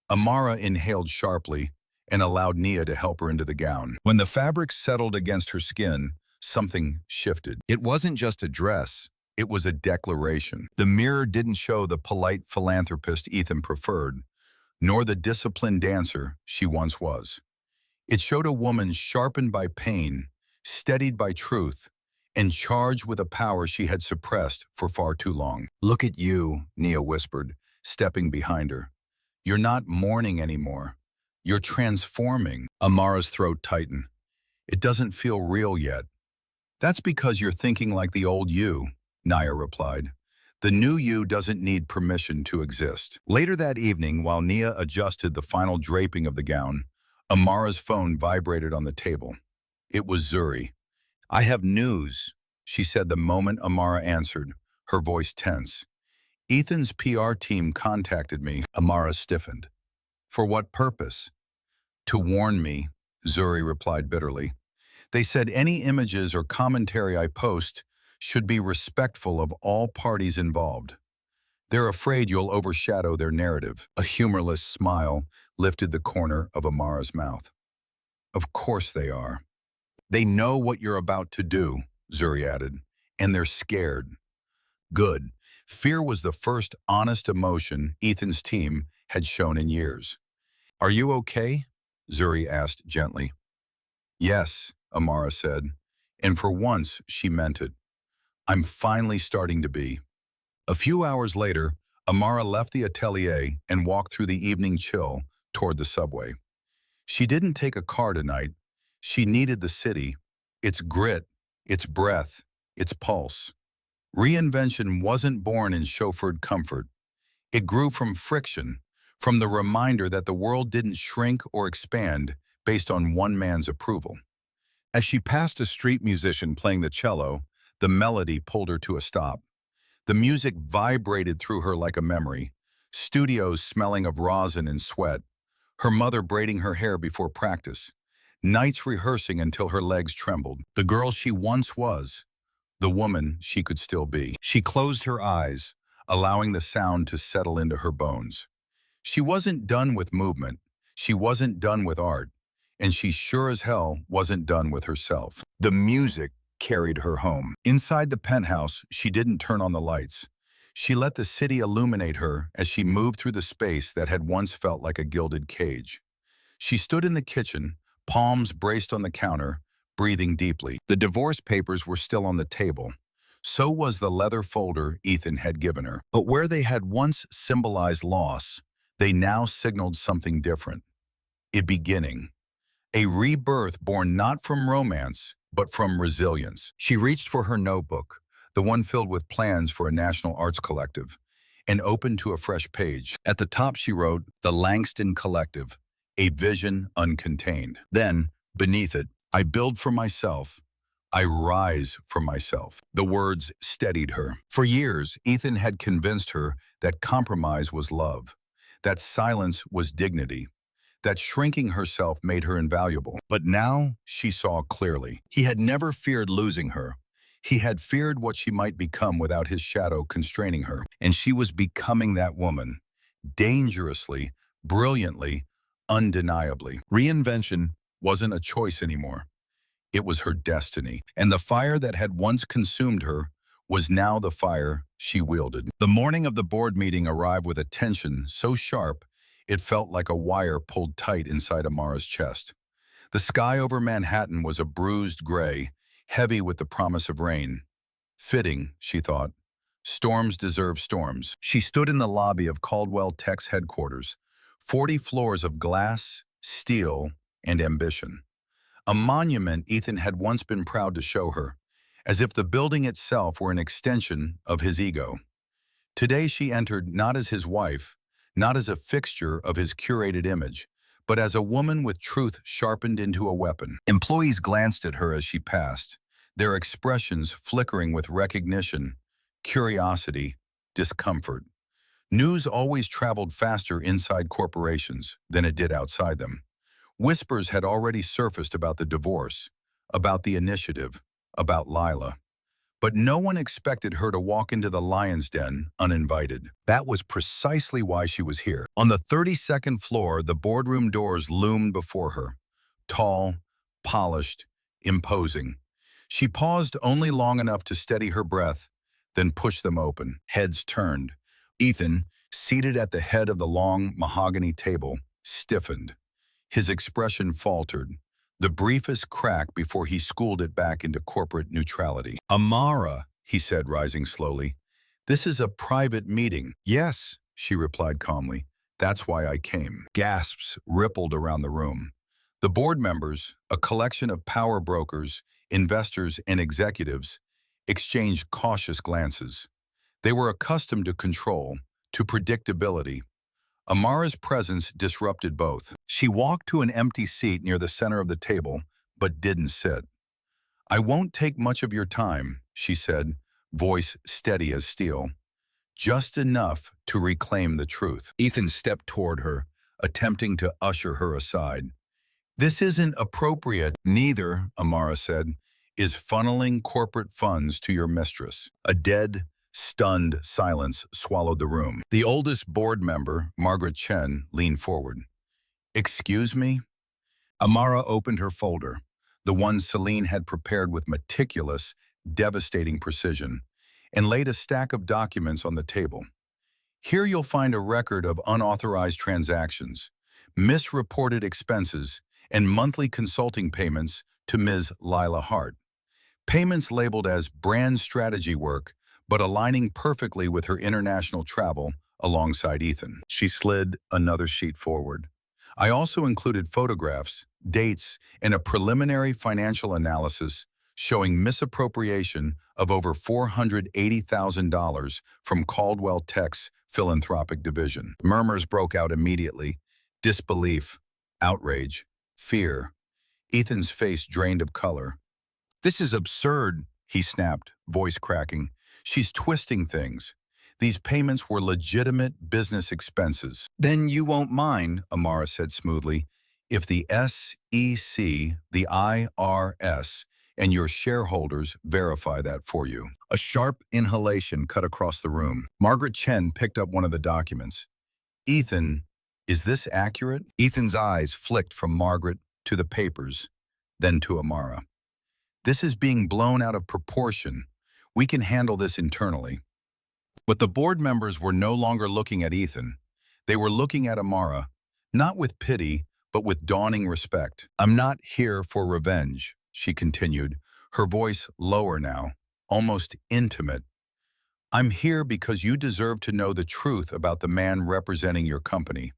Speaker 1: Amara inhaled sharply and allowed Nia to help her into the gown. When the fabric settled against her skin, something shifted. It wasn't just a dress. It was a declaration. The mirror didn't show the polite philanthropist Ethan preferred, nor the disciplined dancer she once was. It showed a woman sharpened by pain, steadied by truth, and charged with a power she had suppressed for far too long. Look at you, Nia whispered, stepping behind her. You're not mourning anymore. You're transforming. Amara's throat tightened. It doesn't feel real yet. That's because you're thinking like the old you, Nia replied. The new you doesn't need permission to exist. Later that evening, while Nia adjusted the final draping of the gown, Amara's phone vibrated on the table. It was Zuri. I have news, she said the moment Amara answered, her voice tense. Ethan's PR team contacted me. Amara stiffened. For what purpose? To warn me, Zuri replied bitterly. They said any images or commentary I post should be respectful of all parties involved. They're afraid you'll overshadow their narrative. A humorless smile lifted the corner of Amara's mouth. Of course they are. They know what you're about to do, Zuri added, and they're scared. Good. Fear was the first honest emotion Ethan's team had shown in years. "Are you okay?" Zuri asked gently. "Yes," Amara said, and for once she meant it. "I'm finally starting to be." A few hours later, Amara left the atelier and walked through the evening chill toward the subway. She didn't take a car tonight. She needed the city, its grit, its breath, its pulse. Reinvention wasn't born in chauffeured comfort. It grew from friction, from the reminder that the world didn't shrink or expand based on one man's approval. As she passed a street musician playing the cello, the melody pulled her to a stop. The music vibrated through her like a memory, studios smelling of rosin and sweat, her mother braiding her hair before practice, nights rehearsing until her legs trembled. The girl she once was, the woman she could still be. She closed her eyes, allowing the sound to settle into her bones. She wasn't done with movement, she wasn't done with art, and she sure as hell wasn't done with herself. The music carried her home. Inside the penthouse, she didn't turn on the lights. She let the city illuminate her as she moved through the space that had once felt like a gilded cage. She stood in the kitchen, palms braced on the counter, breathing deeply. The divorce papers were still on the table. So was the leather folder Ethan had given her. But where they had once symbolized loss, they now signaled something different. A beginning. A rebirth born not from romance, but from resilience. She reached for her notebook, the one filled with plans for a national arts collective, and opened to a fresh page. At the top she wrote, "The Langston Collective, a vision uncontained." Then, beneath it, "I build for myself. I rise for myself." The words steadied her. For years, Ethan had convinced her that compromise was love, that silence was dignity, that shrinking herself made her invaluable. But now she saw clearly. He had never feared losing her. He had feared what she might become without his shadow constraining her. And she was becoming that woman, dangerously, brilliantly, undeniably. Reinvention wasn't a choice anymore. It was her destiny. And the fire that had once consumed her was now the fire she wielded. The morning of the board meeting arrived with a tension so sharp it felt like a wire pulled tight inside Amara's chest. The sky over Manhattan was a bruised gray, heavy with the promise of rain. Fitting, she thought. Storms deserve storms. She stood in the lobby of Caldwell Tech's headquarters, 40 floors of glass, steel, and ambition. A monument Ethan had once been proud to show her, as if the building itself were an extension of his ego. Today she entered not as his wife, not as a fixture of his curated image, but as a woman with truth sharpened into a weapon. Employees glanced at her as she passed, their expressions flickering with recognition, curiosity, discomfort. News always traveled faster inside corporations than it did outside them. Whispers had already surfaced about the divorce, about the initiative, about Lila. But no one expected her to walk into the lion's den uninvited. That was precisely why she was here. On the 32nd floor, the boardroom doors loomed before her. Tall, polished, imposing. She paused only long enough to steady her breath, then pushed them open. Heads turned. Ethan, seated at the head of the long mahogany table, stiffened. His expression faltered, the briefest crack before he schooled it back into corporate neutrality. "Amara," he said, rising slowly, "this is a private meeting." "Yes," she replied calmly, "that's why I came." Gasps rippled around the room. The board members, a collection of power brokers, investors, and executives, exchanged cautious glances. They were accustomed to control, to predictability. Amara's presence disrupted both. She walked to an empty seat near the center of the table, but didn't sit. "I won't take much of your time," she said, voice steady as steel. "Just enough to reclaim the truth." Ethan stepped toward her, attempting to usher her aside. "This isn't appropriate." "Neither," Amara said, "is funneling corporate funds to your mistress." A dead, stunned silence swallowed the room. The oldest board member, Margaret Chen, leaned forward. "Excuse me?" Amara opened her folder, the one Celine had prepared with meticulous, devastating precision. and laid a stack of documents on the table. Here you'll find a record of unauthorized transactions, misreported expenses, and monthly consulting payments to Ms. Lila Hart. Payments labeled as brand strategy work, but aligning perfectly with her international travel alongside Ethan. She slid another sheet forward. I also included photographs, dates, and a preliminary financial analysis showing misappropriation of over $480,000 from Caldwell Tech's philanthropic division. Murmurs broke out immediately. Disbelief, outrage, fear. Ethan's face drained of color. "This is absurd," he snapped, voice cracking. "She's twisting things. These payments were legitimate business expenses." "Then you won't mind," Amara said smoothly, "if the SEC, the IRS, and your shareholders verify that for you." A sharp inhalation cut across the room. Margaret Chen picked up one of the documents. "Ethan, is this accurate?" Ethan's eyes flicked from Margaret to the papers, then to Amara. "This is being blown out of proportion. We can handle this internally." But the board members were no longer looking at Ethan. They were looking at Amara, not with pity, but with dawning respect. "I'm not here for revenge," she continued, her voice lower now, almost intimate. "I'm here because you deserve to know the truth about the man representing your company,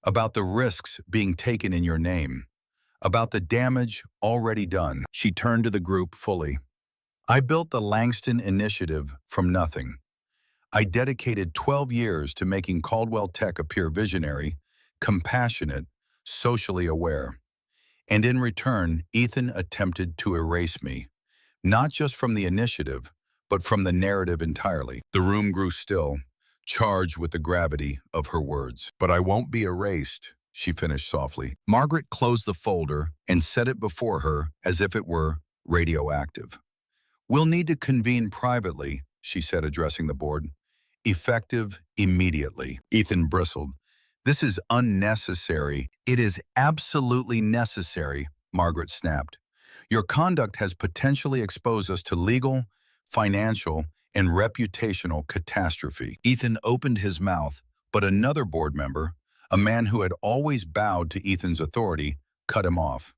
Speaker 1: about the risks being taken in your name, about the damage already done." She turned to the group fully. "I built the Langston Initiative from nothing. I dedicated 12 years to making Caldwell Tech appear visionary, compassionate, socially aware. And in return, Ethan attempted to erase me, not just from the initiative, but from the narrative entirely." The room grew still, charged with the gravity of her words. "But I won't be erased," she finished softly. Margaret closed the folder and set it before her as if it were radioactive. "We'll need to convene privately," she said, addressing the board. "Effective immediately." Ethan bristled. "This is unnecessary." "It is absolutely necessary," Margaret snapped. "Your conduct has potentially exposed us to legal, financial, and reputational catastrophe." Ethan opened his mouth, but another board member, a man who had always bowed to Ethan's authority, cut him off.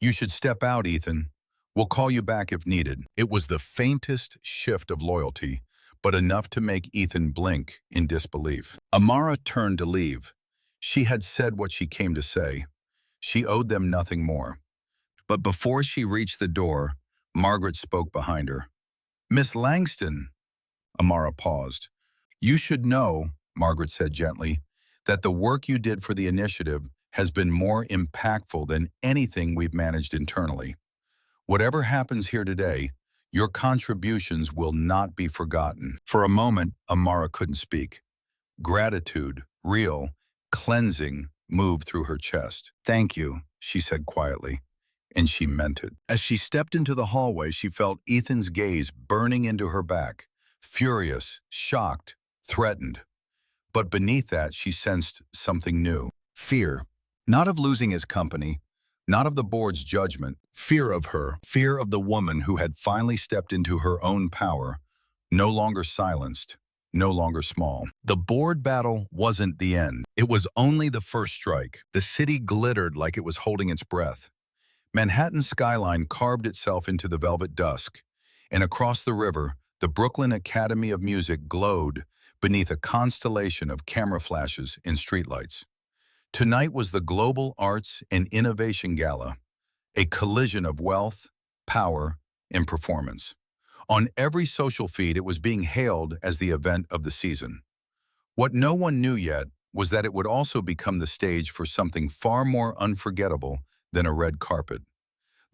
Speaker 1: "You should step out, Ethan. We'll call you back if needed." It was the faintest shift of loyalty, but enough to make Ethan blink in disbelief. Amara turned to leave. She had said what she came to say. She owed them nothing more. But before she reached the door, Margaret spoke behind her. "Miss Langston." Amara paused. "You should know," Margaret said gently, "that the work you did for the initiative has been more impactful than anything we've managed internally. Whatever happens here today, your contributions will not be forgotten." For a moment, Amara couldn't speak. Gratitude, real, cleansing, moved through her chest. "Thank you," she said quietly, and she meant it. As she stepped into the hallway, she felt Ethan's gaze burning into her back, furious, shocked, threatened. But beneath that, she sensed something new. Fear. Not of losing his company, not of the board's judgment, fear of her, fear of the woman who had finally stepped into her own power, no longer silenced, no longer small. The board battle wasn't the end. It was only the first strike. The city glittered like it was holding its breath. Manhattan's skyline carved itself into the velvet dusk, and across the river, the Brooklyn Academy of Music glowed beneath a constellation of camera flashes and streetlights. Tonight was the Global Arts and Innovation Gala, a collision of wealth, power, and performance. On every social feed, it was being hailed as the event of the season. What no one knew yet was that it would also become the stage for something far more unforgettable than a red carpet.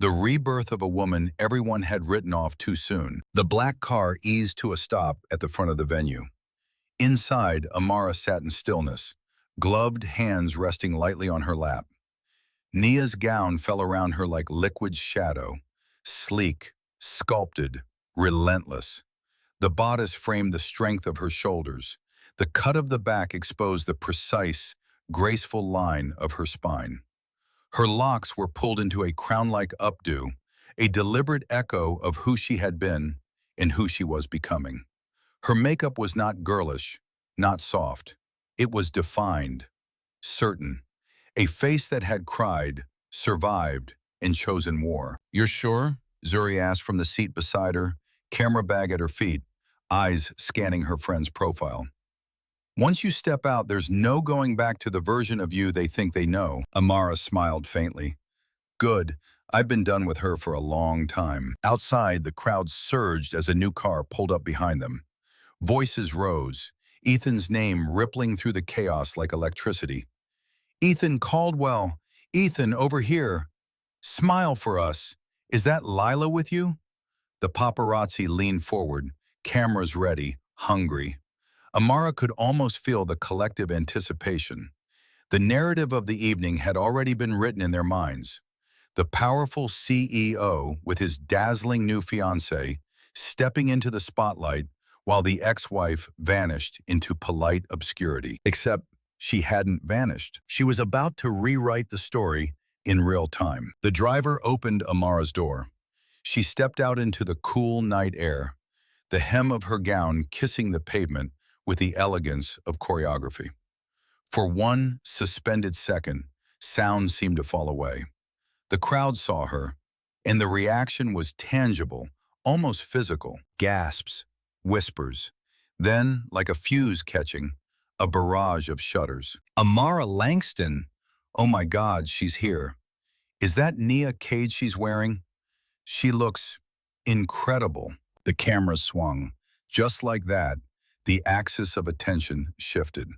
Speaker 1: The rebirth of a woman everyone had written off too soon. The black car eased to a stop at the front of the venue. Inside, Amara sat in stillness, gloved hands resting lightly on her lap. Nia's gown fell around her like liquid shadow, sleek, sculpted, relentless. The bodice framed the strength of her shoulders. The cut of the back exposed the precise, graceful line of her spine. Her locks were pulled into a crown-like updo, a deliberate echo of who she had been in who she was becoming. Her makeup was not girlish, not soft. It was defined, certain. A face that had cried, survived, and chosen war. "You're sure?" Zuri asked from the seat beside her, camera bag at her feet, eyes scanning her friend's profile. "Once you step out, there's no going back to the version of you they think they know." Amara smiled faintly. "Good. I've been done with her for a long time." Outside, the crowd surged as a new car pulled up behind them. Voices rose, Ethan's name rippling through the chaos like electricity. "Ethan Caldwell! Ethan, over here! Smile for us! Is that Lila with you?" The paparazzi leaned forward, cameras ready, hungry. Amara could almost feel the collective anticipation. The narrative of the evening had already been written in their minds. The powerful CEO with his dazzling new fiancée stepping into the spotlight while the ex-wife vanished into polite obscurity. Except she hadn't vanished. She was about to rewrite the story in real time. The driver opened Amara's door. She stepped out into the cool night air, the hem of her gown kissing the pavement with the elegance of choreography. For one suspended second, sound seemed to fall away. The crowd saw her, and the reaction was tangible, almost physical. Gasps, whispers. Then, like a fuse catching, a barrage of shudders. "Amara Langston! Oh my God, she's here. Is that Nia Cage she's wearing? She looks incredible." The camera swung. Just like that, the axis of attention shifted.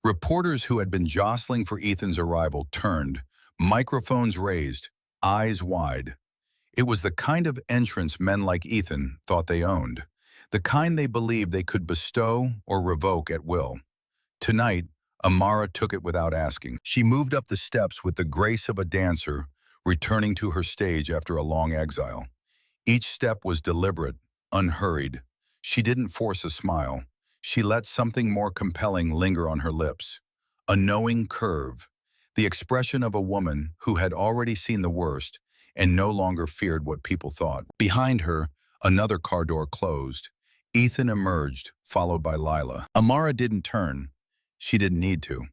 Speaker 1: Reporters who had been jostling for Ethan's arrival turned, microphones raised, eyes wide. It was the kind of entrance men like Ethan thought they owned, the kind they believed they could bestow or revoke at will. Tonight, Amara took it without asking. She moved up the steps with the grace of a dancer, returning to her stage after a long exile. Each step was deliberate, unhurried. She didn't force a smile. She let something more compelling linger on her lips. A knowing curve, the expression of a woman who had already seen the worst and no longer feared what people thought. Behind her, another car door closed. Ethan emerged, followed by Lila. Amara didn't turn. She didn't need to.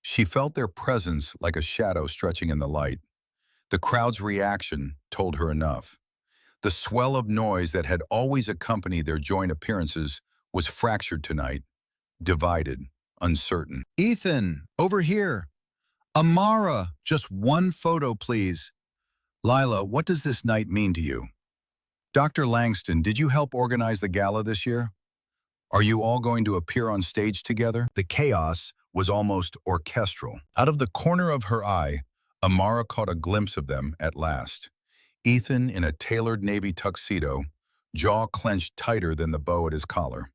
Speaker 1: She felt their presence like a shadow stretching in the light. The crowd's reaction told her enough. The swell of noise that had always accompanied their joint appearances was fractured tonight, divided, uncertain. "Ethan, over here! Amara, just one photo, please." "Lila, what does this night mean to you?" "Dr. Langston, did you help organize the gala this year? Are you all going to appear on stage together?" The chaos was almost orchestral. Out of the corner of her eye, Amara caught a glimpse of them at last. Ethan in a tailored navy tuxedo, jaw clenched tighter than the bow at his collar.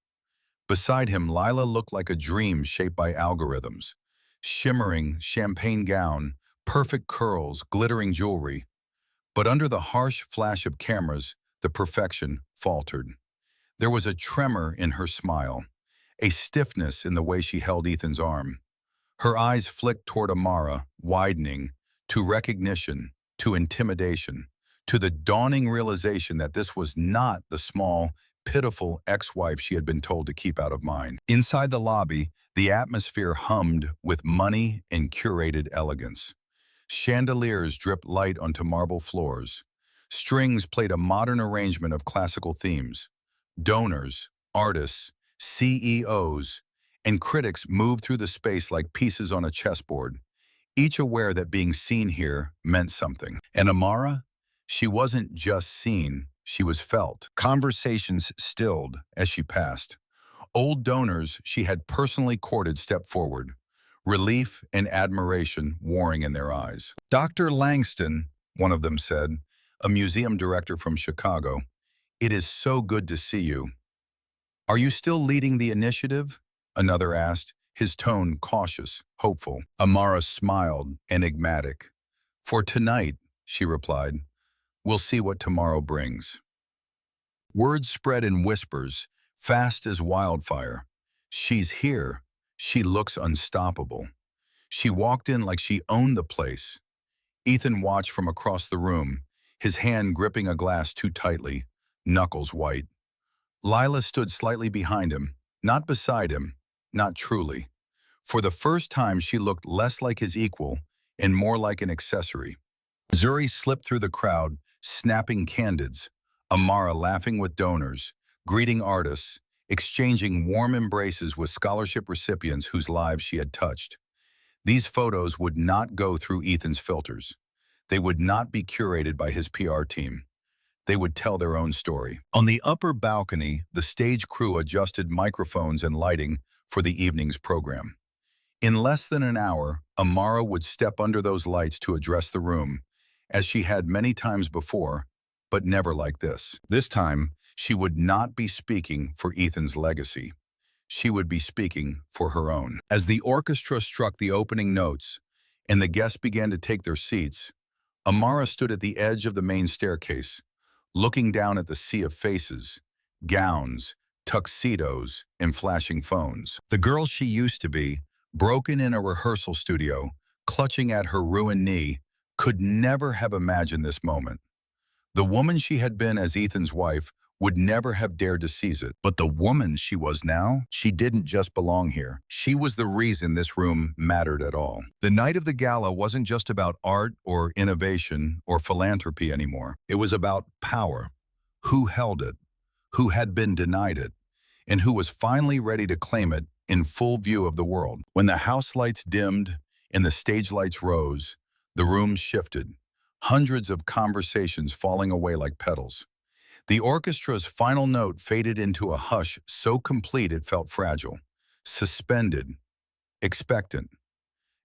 Speaker 1: Beside him, Lila looked like a dream shaped by algorithms. Shimmering champagne gown, perfect curls, glittering jewelry. But under the harsh flash of cameras, the perfection faltered. There was a tremor in her smile, a stiffness in the way she held Ethan's arm. Her eyes flicked toward Amara, widening, to recognition, to intimidation, to the dawning realization that this was not the small, pitiful ex-wife she had been told to keep out of mind. Inside the lobby, the atmosphere hummed with money and curated elegance. Chandeliers dripped light onto marble floors. Strings played a modern arrangement of classical themes. Donors, artists, CEOs, and critics moved through the space like pieces on a chessboard, each aware that being seen here meant something. And Amara? She wasn't just seen, she was felt. Conversations stilled as she passed. Old donors she had personally courted stepped forward, relief and admiration warring in their eyes. "Dr. Langston," one of them said, a museum director from Chicago, "it is so good to see you." "Are you still leading the initiative?" another asked, his tone cautious, hopeful. Amara smiled, enigmatic. "For tonight," she replied. "We'll see what tomorrow brings." Words spread in whispers, fast as wildfire. She's here. She looks unstoppable. She walked in like she owned the place. Ethan watched from across the room, his hand gripping a glass too tightly, knuckles white. Lila stood slightly behind him, not beside him, not truly. For the first time, she looked less like his equal and more like an accessory. Zuri slipped through the crowd, snapping candids, Amara laughing with donors, greeting artists, exchanging warm embraces with scholarship recipients whose lives she had touched. These photos would not go through Ethan's filters. They would not be curated by his PR team. They would tell their own story. On the upper balcony, the stage crew adjusted microphones and lighting for the evening's program. In less than an hour, Amara would step under those lights to address the room, as she had many times before, but never like this. This time, she would not be speaking for Ethan's legacy. She would be speaking for her own. As the orchestra struck the opening notes and the guests began to take their seats, Amara stood at the edge of the main staircase, looking down at the sea of faces, gowns, tuxedos, and flashing phones. The girl she used to be, broken in a rehearsal studio, clutching at her ruined knee, could never have imagined this moment. The woman she had been as Ethan's wife would never have dared to seize it. But the woman she was now, she didn't just belong here. She was the reason this room mattered at all. The night of the gala wasn't just about art or innovation or philanthropy anymore. It was about power. Who held it? Who had been denied it? And who was finally ready to claim it in full view of the world? When the house lights dimmed and the stage lights rose, the room shifted, hundreds of conversations falling away like petals. The orchestra's final note faded into a hush so complete it felt fragile, suspended, expectant.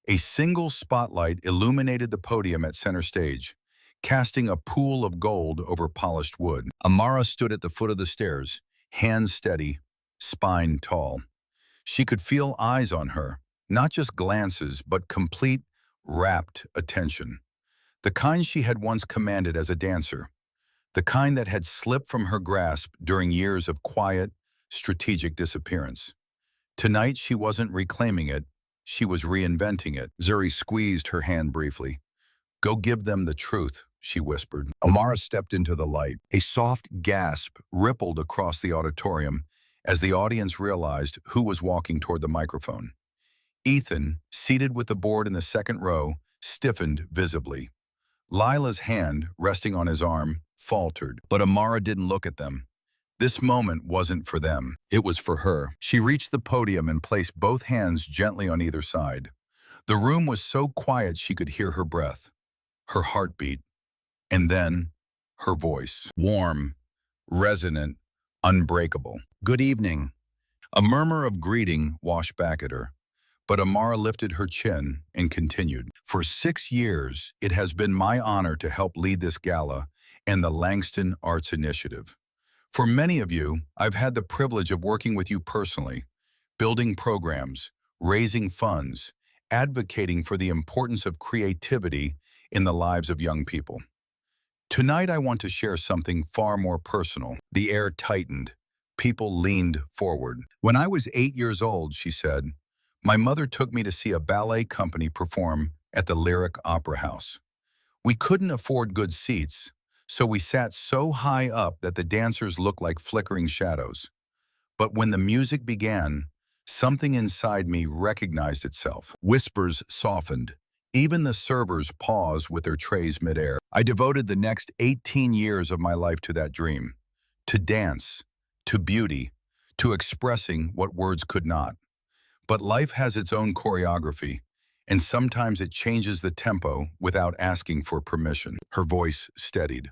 Speaker 1: A single spotlight illuminated the podium at center stage, casting a pool of gold over polished wood. Amara stood at the foot of the stairs, hands steady, spine tall. She could feel eyes on her, not just glances, but complete, rapt attention. The kind she had once commanded as a dancer. The kind that had slipped from her grasp during years of quiet, strategic disappearance. Tonight, she wasn't reclaiming it, she was reinventing it. Zuri squeezed her hand briefly. "Go give them the truth," she whispered. Amara stepped into the light. A soft gasp rippled across the auditorium as the audience realized who was walking toward the microphone. Ethan, seated with the board in the second row, stiffened visibly. Lila's hand, resting on his arm, faltered, but Amara didn't look at them. This moment wasn't for them. It was for her. She reached the podium and placed both hands gently on either side. The room was so quiet she could hear her breath, her heartbeat, and then her voice. Warm, resonant, unbreakable. "Good evening." A murmur of greeting washed back at her. But Amara lifted her chin and continued. "For 6 years, it has been my honor to help lead this gala and the Langston Arts Initiative. For many of you, I've had the privilege of working with you personally, building programs, raising funds, advocating for the importance of creativity in the lives of young people. Tonight, I want to share something far more personal." The air tightened. People leaned forward. "When I was 8 years old," she said, "my mother took me to see a ballet company perform at the Lyric Opera House. We couldn't afford good seats, so we sat so high up that the dancers looked like flickering shadows. But when the music began, something inside me recognized itself. Whispers softened. Even the servers paused with their trays midair. I devoted the next 18 years of my life to that dream, to dance, to beauty, to expressing what words could not. But life has its own choreography, and sometimes it changes the tempo without asking for permission." Her voice steadied.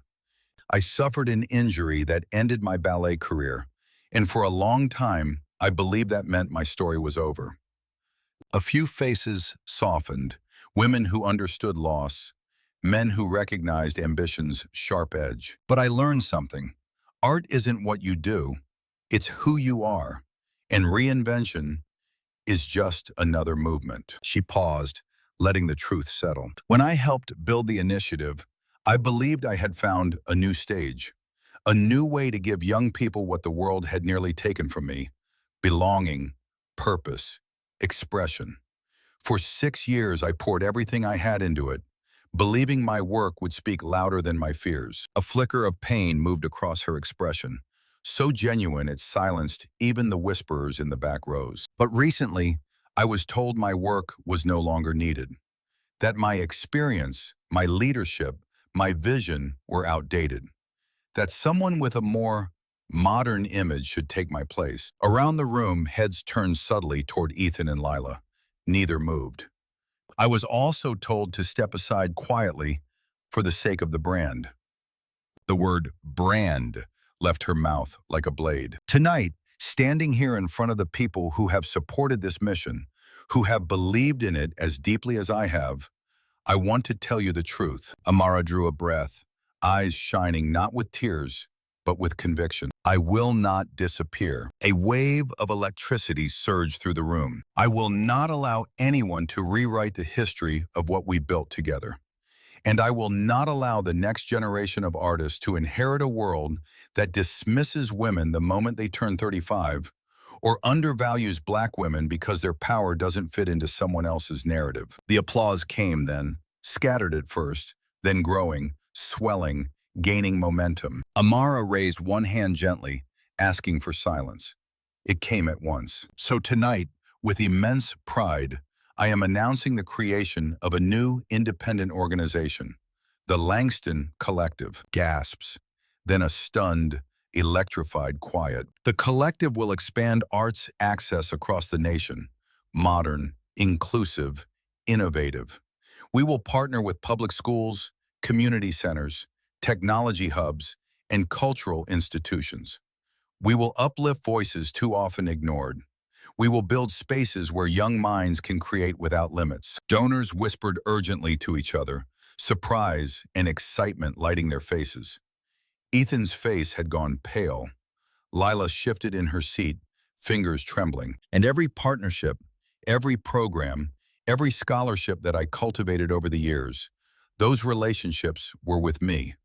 Speaker 1: "I suffered an injury that ended my ballet career, and for a long time, I believed that meant my story was over." A few faces softened, women who understood loss, men who recognized ambition's sharp edge. "But I learned something. Art isn't what you do, it's who you are, and reinvention is just another movement." She paused, letting the truth settle. "When I helped build the initiative, I believed I had found a new stage, a new way to give young people what the world had nearly taken from me: belonging, purpose, expression. For 6 years, I poured everything I had into it, believing my work would speak louder than my fears." A flicker of pain moved across her expression. so genuine it silenced even the whisperers in the back rows. But recently, I was told my work was no longer needed, that my experience, my leadership, my vision were outdated, that someone with a more modern image should take my place. Around the room, heads turned subtly toward Ethan and Lila. Neither moved. I was also told to step aside quietly for the sake of the brand. The word brand left her mouth like a blade. Tonight, standing here in front of the people who have supported this mission, who have believed in it as deeply as I have, I want to tell you the truth. Amara drew a breath, eyes shining not with tears, but with conviction. I will not disappear. A wave of electricity surged through the room. I will not allow anyone to rewrite the history of what we built together. And I will not allow the next generation of artists to inherit a world that dismisses women the moment they turn 35 or undervalues Black women because their power doesn't fit into someone else's narrative. The applause came then, scattered at first, then growing, swelling, gaining momentum. Amara raised one hand gently, asking for silence. It came at once. So tonight, with immense pride, I am announcing the creation of a new independent organization, the Langston Collective. Gasps, then a stunned, electrified quiet. The collective will expand arts access across the nation, modern, inclusive, innovative. We will partner with public schools, community centers, technology hubs, and cultural institutions. We will uplift voices too often ignored. We will build spaces where young minds can create without limits. Donors whispered urgently to each other, surprise and excitement lighting their faces. Ethan's face had gone pale. Lila shifted in her seat, fingers trembling. And every partnership, every program, every scholarship that I cultivated over the years, those relationships were with me.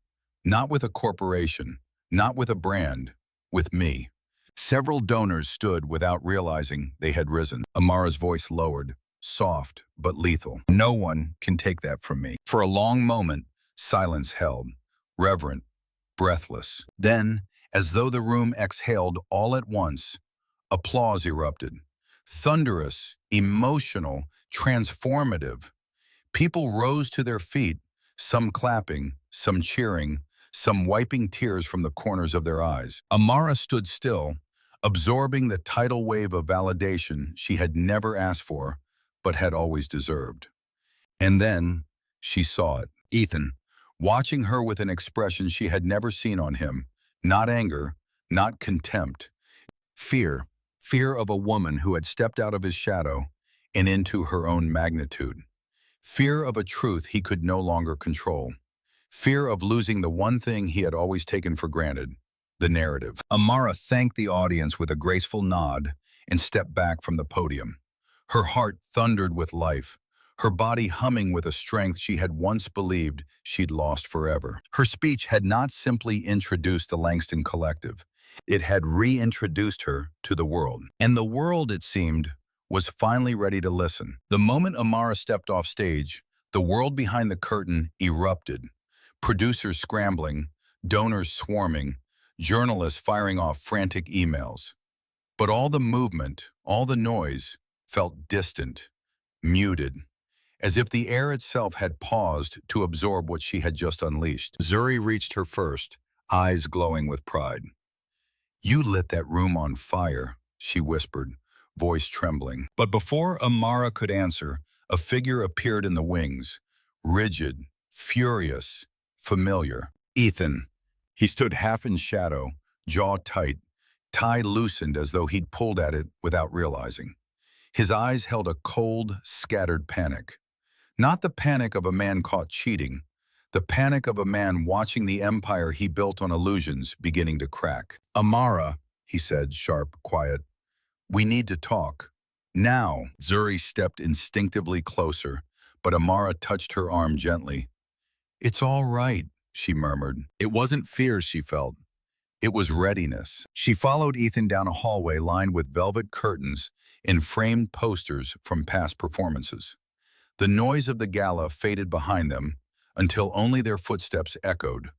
Speaker 1: Not with a corporation, not with a brand, with me. Several donors stood without realizing they had risen. Amara's voice lowered, soft but lethal. No one can take that from me. For a long moment, silence held, reverent, breathless. Then, as though the room exhaled all at once, applause erupted. Thunderous, emotional, transformative. People rose to their feet, some clapping, some cheering, some wiping tears from the corners of their eyes. Amara stood still, absorbing the tidal wave of validation she had never asked for, but had always deserved. And then she saw it. Ethan, watching her with an expression she had never seen on him, not anger, not contempt, fear, fear of a woman who had stepped out of his shadow and into her own magnitude, fear of a truth he could no longer control, fear of losing the one thing he had always taken for granted, the narrative. Amara thanked the audience with a graceful nod and stepped back from the podium. Her heart thundered with life, her body humming with a strength she had once believed she'd lost forever. Her speech had not simply introduced the Langston Collective. It had reintroduced her to the world. And the world, it seemed, was finally ready to listen. The moment Amara stepped off stage, the world behind the curtain erupted. Producers scrambling, donors swarming, journalists firing off frantic emails. But all the movement, all the noise, felt distant, muted, as if the air itself had paused to absorb what she had just unleashed. Zuri reached her first, eyes glowing with pride. "You lit that room on fire," she whispered, voice trembling. But before Amara could answer, a figure appeared in the wings, rigid, furious, familiar. Ethan. He stood half in shadow, jaw tight, tie loosened as though he'd pulled at it without realizing. His eyes held a cold, scattered panic. Not the panic of a man caught cheating, the panic of a man watching the empire he built on illusions beginning to crack. "Amara," he said, sharp, quiet, "we need to talk. Now." Zuri stepped instinctively closer, but Amara touched her arm gently. "It's all right," she murmured. It wasn't fear she felt. It was readiness. She followed Ethan down a hallway lined with velvet curtains and framed posters from past performances. The noise of the gala faded behind them until only their footsteps echoed,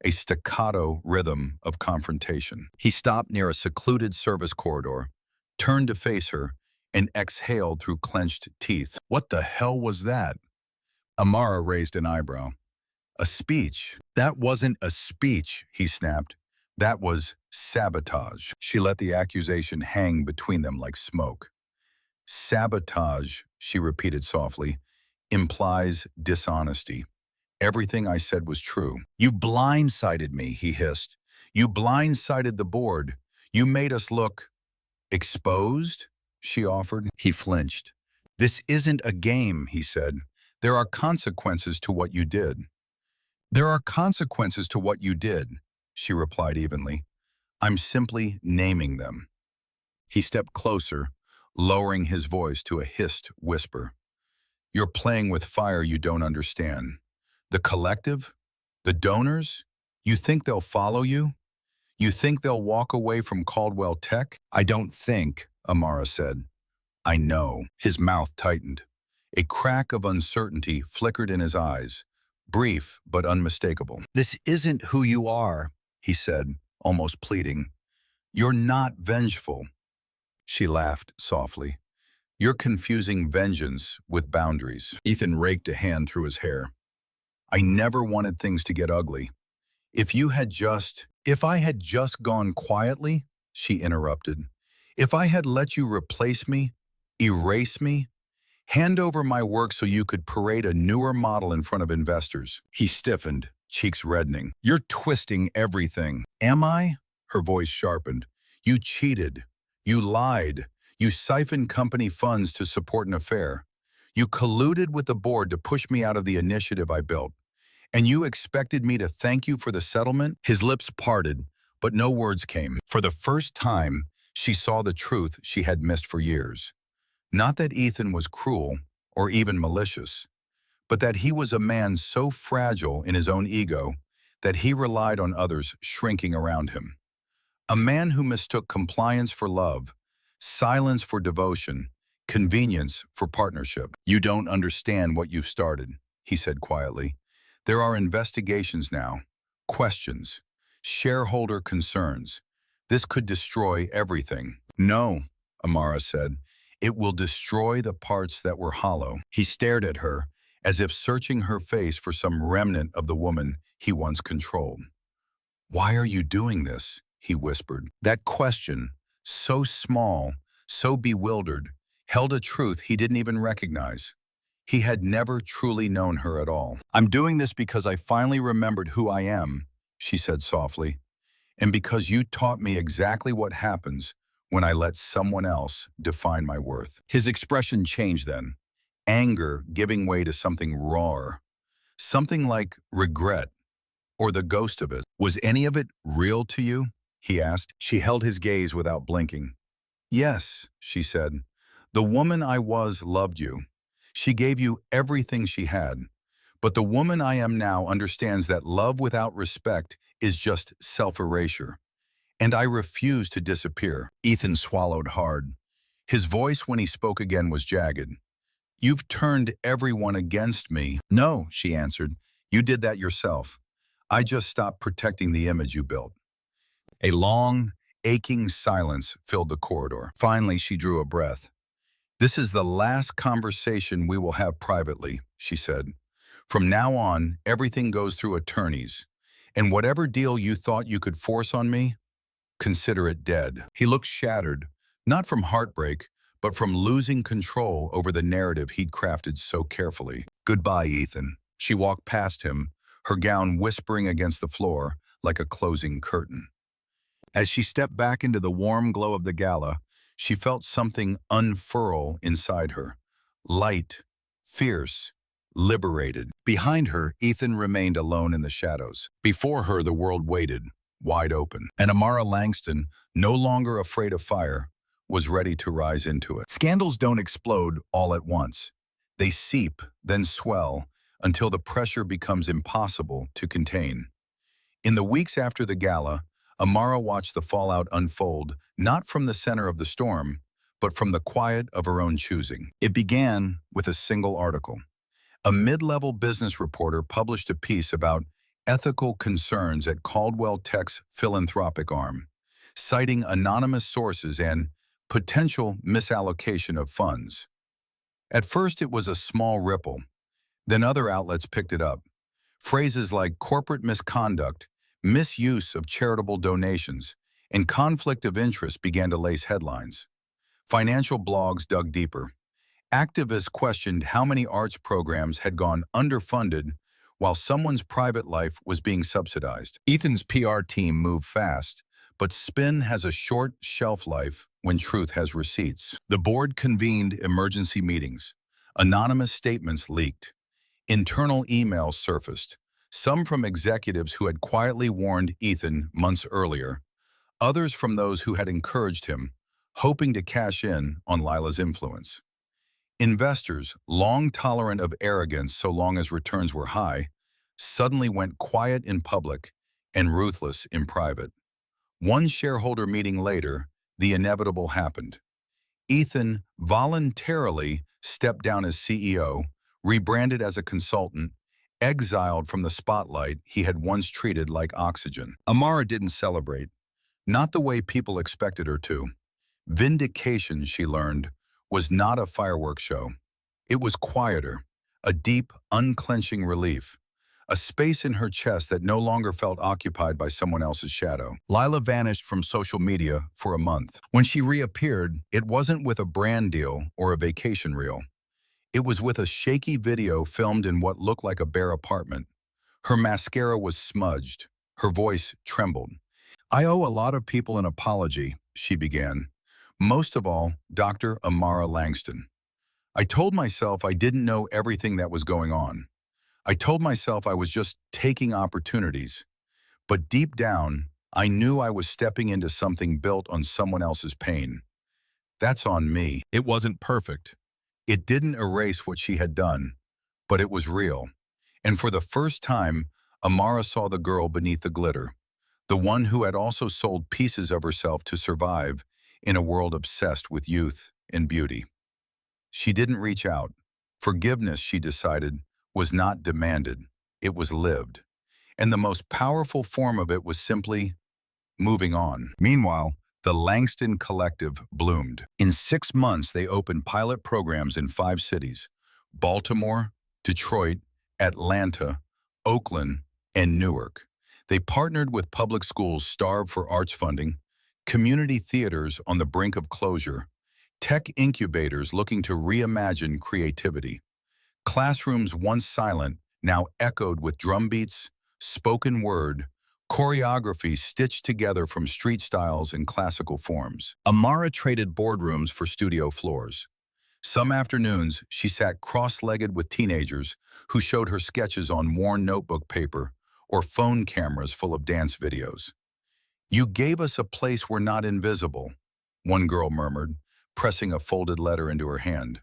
Speaker 1: a staccato rhythm of confrontation. He stopped near a secluded service corridor, turned to face her, and exhaled through clenched teeth. What the hell was that? Amara raised an eyebrow. A speech. That wasn't a speech, he snapped. That was sabotage. She let the accusation hang between them like smoke. Sabotage, she repeated softly, implies dishonesty. Everything I said was true. You blindsided me, he hissed. You blindsided the board. You made us look exposed, she offered. He flinched. This isn't a game, he said. There are consequences to what you did. There are consequences to what you did, she replied evenly. I'm simply naming them. He stepped closer, lowering his voice to a hissed whisper. You're playing with fire you don't understand. The collective? The donors? You think they'll follow you? You think they'll walk away from Caldwell Tech? I don't think, Amara said. I know. His mouth tightened. A crack of uncertainty flickered in his eyes, brief but unmistakable. This isn't who you are, he said, almost pleading. You're not vengeful. She laughed softly. You're confusing vengeance with boundaries. Ethan raked a hand through his hair. I never wanted things to get ugly. If I had just gone quietly, she interrupted. If I had let you replace me, erase me, hand over my work so you could parade a newer model in front of investors. He stiffened, cheeks reddening. You're twisting everything. Am I? Her voice sharpened. You cheated. You lied. You siphoned company funds to support an affair. You colluded with the board to push me out of the initiative I built. And you expected me to thank you for the settlement? His lips parted, but no words came. For the first time, she saw the truth she had missed for years. Not that Ethan was cruel or even malicious, but that he was a man so fragile in his own ego that he relied on others shrinking around him. A man who mistook compliance for love, silence for devotion, convenience for partnership. You don't understand what you've started, he said quietly. There are investigations now, questions, shareholder concerns. This could destroy everything. No, Amara said. It will destroy the parts that were hollow. He stared at her, as if searching her face for some remnant of the woman he once controlled. Why are you doing this? He whispered. That question, so small, so bewildered, held a truth he didn't even recognize. He had never truly known her at all. I'm doing this because I finally remembered who I am, she said softly, and because you taught me exactly what happens when I let someone else define my worth. His expression changed then, anger giving way to something rawer, something like regret or the ghost of it. Was any of it real to you? He asked. She held his gaze without blinking. Yes, she said. The woman I was loved you. She gave you everything she had. But the woman I am now understands that love without respect is just self-erasure. And I refuse to disappear. Ethan swallowed hard. His voice when he spoke again was jagged. You've turned everyone against me. No, she answered. You did that yourself. I just stopped protecting the image you built. A long, aching silence filled the corridor. Finally, she drew a breath. This is the last conversation we will have privately, she said. From now on, everything goes through attorneys. And whatever deal you thought you could force on me, consider it dead. He looked shattered, not from heartbreak, but from losing control over the narrative he'd crafted so carefully. Goodbye, Ethan. She walked past him, her gown whispering against the floor like a closing curtain. As she stepped back into the warm glow of the gala, she felt something unfurl inside her. Light, fierce, liberated. Behind her, Ethan remained alone in the shadows. Before her, the world waited, wide open. And Amara Langston, no longer afraid of fire, was ready to rise into it. Scandals don't explode all at once. They seep, then swell, until the pressure becomes impossible to contain. In the weeks after the gala, Amara watched the fallout unfold, not from the center of the storm, but from the quiet of her own choosing. It began with a single article. A mid-level business reporter published a piece about ethical concerns at Caldwell Tech's philanthropic arm, citing anonymous sources and potential misallocation of funds. At first, it was a small ripple. Then other outlets picked it up. Phrases like corporate misconduct, misuse of charitable donations, and conflict of interest began to lace headlines. Financial blogs dug deeper. Activists questioned how many arts programs had gone underfunded while someone's private life was being subsidized. Ethan's PR team moved fast, but spin has a short shelf life when truth has receipts. The board convened emergency meetings. Anonymous statements leaked. Internal emails surfaced, some from executives who had quietly warned Ethan months earlier, others from those who had encouraged him, hoping to cash in on Lila's influence. Investors, long tolerant of arrogance so long as returns were high, suddenly went quiet in public and ruthless in private. One shareholder meeting later, the inevitable happened. Ethan voluntarily stepped down as CEO, rebranded as a consultant, exiled from the spotlight he had once treated like oxygen. Amara didn't celebrate, not the way people expected her to. Vindication, she learned, was not a fireworks show. It was quieter, a deep, unclenching relief, a space in her chest that no longer felt occupied by someone else's shadow. Lila vanished from social media for a month. When she reappeared, it wasn't with a brand deal or a vacation reel. It was with a shaky video filmed in what looked like a bare apartment. Her mascara was smudged. Her voice trembled. "I owe a lot of people an apology," she began. "Most of all, Dr. Amara Langston. I told myself I didn't know everything that was going on. I told myself I was just taking opportunities. But deep down, I knew I was stepping into something built on someone else's pain. That's on me." It wasn't perfect. It didn't erase what she had done, but it was real. And for the first time, Amara saw the girl beneath the glitter, the one who had also sold pieces of herself to survive in a world obsessed with youth and beauty. She didn't reach out. Forgiveness, she decided, was not demanded. It was lived. And the most powerful form of it was simply moving on. Meanwhile, the Langston Collective bloomed. In 6 months, they opened pilot programs in 5 cities: Baltimore, Detroit, Atlanta, Oakland, and Newark. They partnered with public schools starved for arts funding, community theaters on the brink of closure, tech incubators looking to reimagine creativity. Classrooms once silent now echoed with drum beats, spoken word, choreography stitched together from street styles and classical forms. Amara traded boardrooms for studio floors. Some afternoons, she sat cross-legged with teenagers who showed her sketches on worn notebook paper or phone cameras full of dance videos. "You gave us a place we're not invisible," one girl murmured, pressing a folded letter into her hand.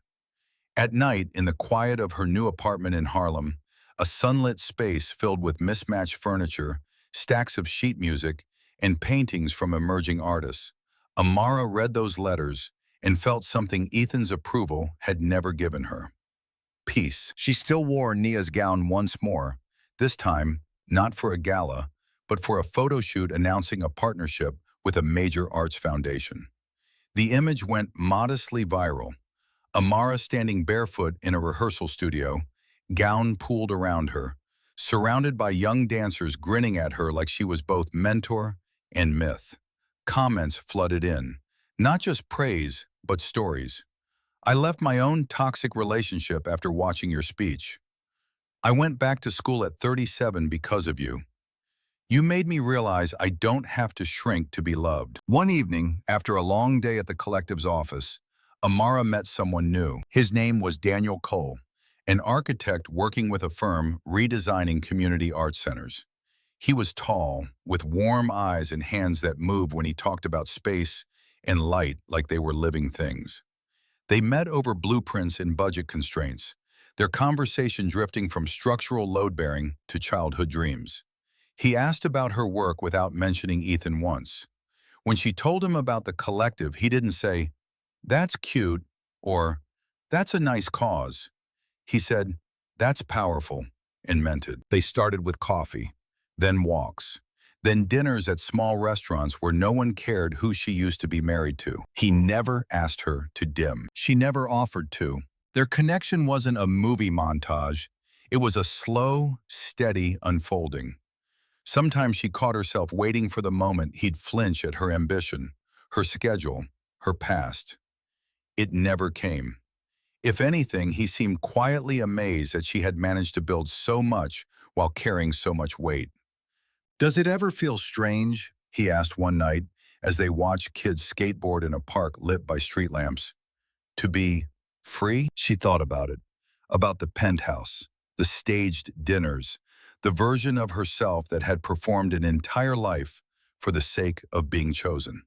Speaker 1: At night, in the quiet of her new apartment in Harlem, a sunlit space filled with mismatched furniture, stacks of sheet music, and paintings from emerging artists, Amara read those letters and felt something Ethan's approval had never given her: peace. She still wore Nia's gown once more, this time not for a gala, but for a photo shoot announcing a partnership with a major arts foundation. The image went modestly viral. Amara standing barefoot in a rehearsal studio, gown pulled around her, surrounded by young dancers grinning at her like she was both mentor and myth. Comments flooded in, not just praise, but stories. "I left my own toxic relationship after watching your speech. I went back to school at 37 because of you. You made me realize I don't have to shrink to be loved." One evening, after a long day at the collective's office, Amara met someone new. His name was Daniel Cole, an architect working with a firm redesigning community art centers. He was tall, with warm eyes and hands that moved when he talked about space and light like they were living things. They met over blueprints and budget constraints, their conversation drifting from structural load-bearing to childhood dreams. He asked about her work without mentioning Ethan once. When she told him about the collective, he didn't say, "That's cute," or "That's a nice cause." He said, "That's powerful," and meant it. They started with coffee. then walks, then dinners at small restaurants where no one cared who she used to be married to. He never asked her to dim. She never offered to. Their connection wasn't a movie montage. It was a slow, steady unfolding. Sometimes she caught herself waiting for the moment he'd flinch at her ambition, her schedule, her past. It never came. If anything, he seemed quietly amazed that she had managed to build so much while carrying so much weight. "Does it ever feel strange?" he asked one night as they watched kids skateboard in a park lit by street lamps. "To be free?" She thought about the penthouse, the staged dinners, the version of herself that had performed an entire life for the sake of being chosen.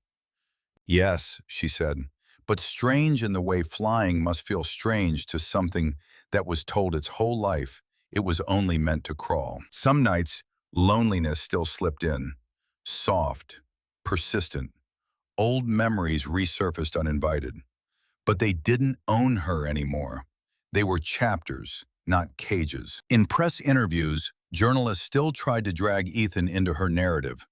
Speaker 1: "Yes," she said, "but strange in the way flying must feel strange to something that was told its whole life it was only meant to crawl." Some nights, loneliness still slipped in, soft, persistent. Old memories resurfaced uninvited. But they didn't own her anymore. They were chapters, not cages. In press interviews, journalists still tried to drag Ethan into her narrative.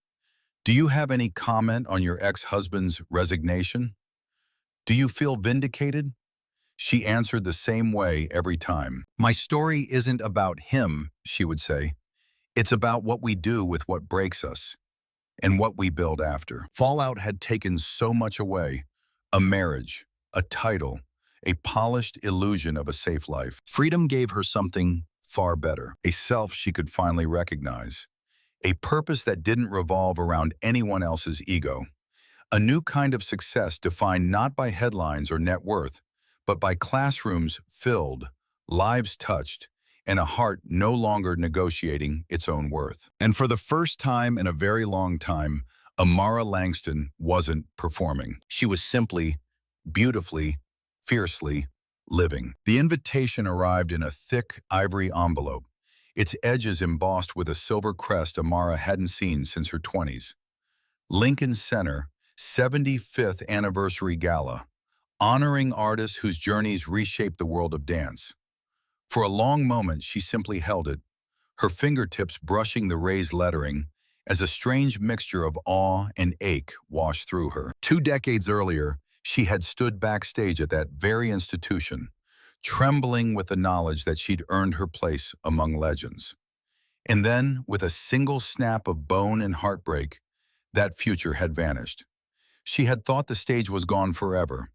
Speaker 1: "Do you have any comment on your ex-husband's resignation? Do you feel vindicated?" She answered the same way every time. "My story isn't about him," she would say. "It's about what we do with what breaks us and what we build after." Fallout had taken so much away: a marriage, a title, a polished illusion of a safe life. Freedom gave her something far better, a self she could finally recognize, a purpose that didn't revolve around anyone else's ego, a new kind of success defined not by headlines or net worth, but by classrooms filled, lives touched, and a heart no longer negotiating its own worth. And for the first time in a very long time, Amara Langston wasn't performing. She was simply, beautifully, fiercely living. The invitation arrived in a thick ivory envelope, its edges embossed with a silver crest Amara hadn't seen since her 20s. Lincoln Center, 75th Anniversary Gala, honoring artists whose journeys reshaped the world of dance. For a long moment, she simply held it, her fingertips brushing the raised lettering as a strange mixture of awe and ache washed through her. 2 decades earlier, she had stood backstage at that very institution, trembling with the knowledge that she'd earned her place among legends. And then, with a single snap of bone and heartbreak, that future had vanished. She had thought the stage was gone forever,